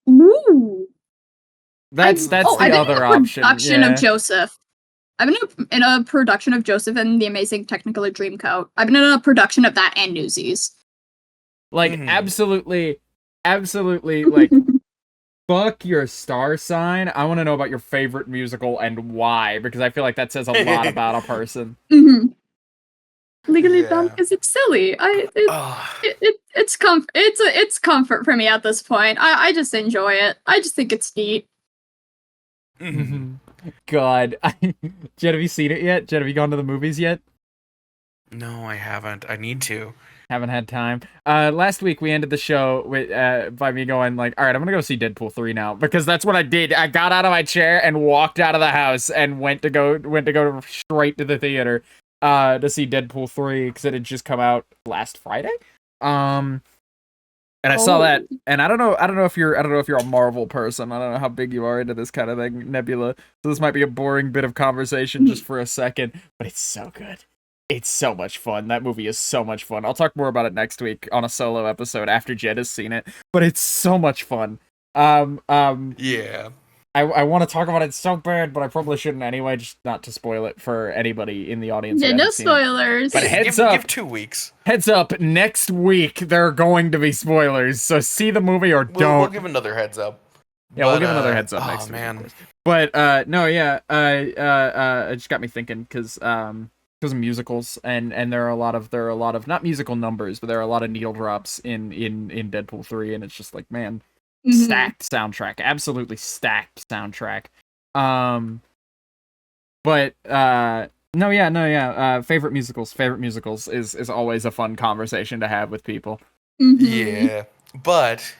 Ooh, that's the other option. Production of Joseph. I've been in a production of Joseph and the Amazing Technicolor Dreamcoat. I've been in a production of that and Newsies. Like, absolutely, like, fuck your star sign. I want to know about your favorite musical and why, because I feel like that says a lot about a person. Mm-hmm. Legally Blonde because it's silly. It's comfort. It's comfort for me at this point. I just enjoy it. I just think it's neat. Mm-hmm. God, Jed, have you seen it yet? Jed, have you gone to the movies yet? No, I haven't. I need to. Haven't had time. Last week we ended the show with by me going like, all right, I'm gonna go see Deadpool 3 now, because that's what I did. I got out of my chair and walked out of the house and went to go straight to the theater to see Deadpool 3 because it had just come out last Friday. And I saw that, and I don't know if you're a Marvel person. I don't know how big you are into this kind of thing, Nebula. So this might be a boring bit of conversation just for a second, but it's so good. It's so much fun. That movie is so much fun. I'll talk more about it next week on a solo episode after Jed has seen it, but it's so much fun. Yeah. I want to talk about it so bad, but I probably shouldn't anyway, just not to spoil it for anybody in the audience. Yeah, no spoilers. But give 2 weeks. Heads up, next week there are going to be spoilers, so see the movie or don't. We'll give another heads up. Yeah, we'll give another heads up next week. Man. But no, yeah, it just got me thinking because of musicals, and there are a lot of not musical numbers, but there are a lot of needle drops in Deadpool 3, and it's just like, man. Stacked soundtrack, absolutely stacked soundtrack. Favorite musicals is always a fun conversation to have with people. Yeah, but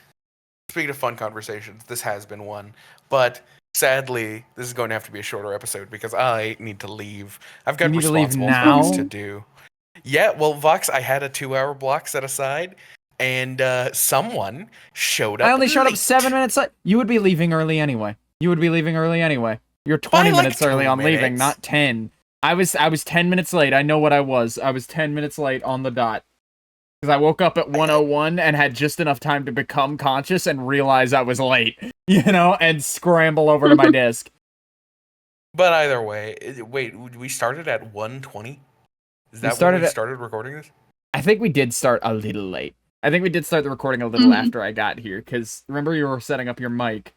speaking of fun conversations, this has been one, but sadly this is going to have to be a shorter episode because I need to leave. I've got responsible things to do. Yeah, well, Vox, I had a 2-hour block set aside. And someone showed up. I only showed late. up 7 minutes late. You would be leaving early anyway. You're 20 minutes early on leaving, not 10. I was 10 minutes late. I know what I was. I was 10 minutes late on the dot. Because I woke up at 1:01 and had just enough time to become conscious and realize I was late, and scramble over to my desk. But either way, wait, we started at 1:20? Is that when we started recording this? I think we did start a little late. I think we did start the recording a little after I got here, because remember you were setting up your mic,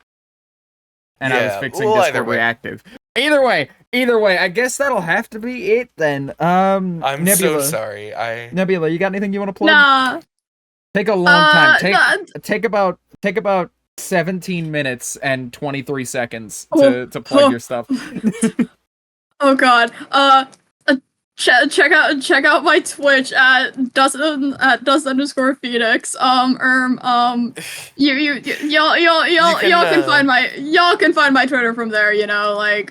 and I was fixing Discord Reactive. Either way, I guess that'll have to be it then. I'm Nebula, so sorry. Nebula, you got anything you want to plug? Nah. Take a long time. Take about 17 minutes and 23 seconds to plug your stuff. Oh God. Check out my Twitch at dust_Phoenix. Y'all can find my Twitter from there, or I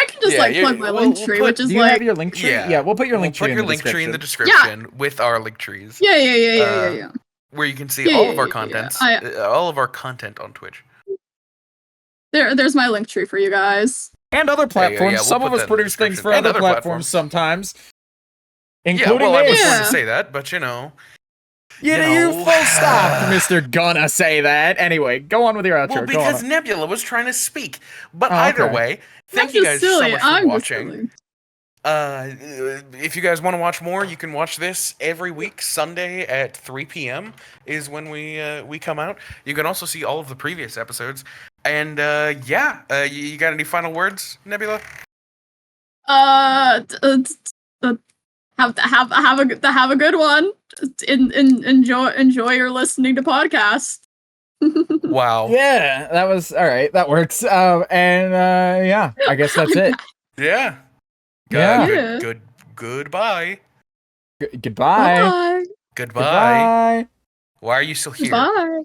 can just plug my link tree, which is do you have your link tree? Yeah, we'll put your link tree in the description with our link trees. Yeah. Where you can see all of our contents, all of our content on Twitch. There's my link tree for you guys. And other platforms. Some of us produce things for other platforms sometimes. Including I was going to say that, but you full stop, Mr. Gonna say that. Anyway, go on with your outro. Well, because Nebula was trying to speak. But either way, thank you guys so much for watching. If you guys want to watch more, you can watch this every week. Sunday at 3 p.m. is when we come out. You can also see all of the previous episodes. And you got any final words, Nebula? Have a good one. Enjoy your listening to podcasts. Wow. Yeah, that was all right. That works. Yeah, I guess that's it. Yeah. Yeah. Goodbye. Goodbye. Bye. Goodbye. Goodbye. Why are you still here? Bye.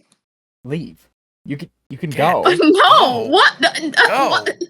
Leave. You can Get. go. No. Oh. What? Go. What?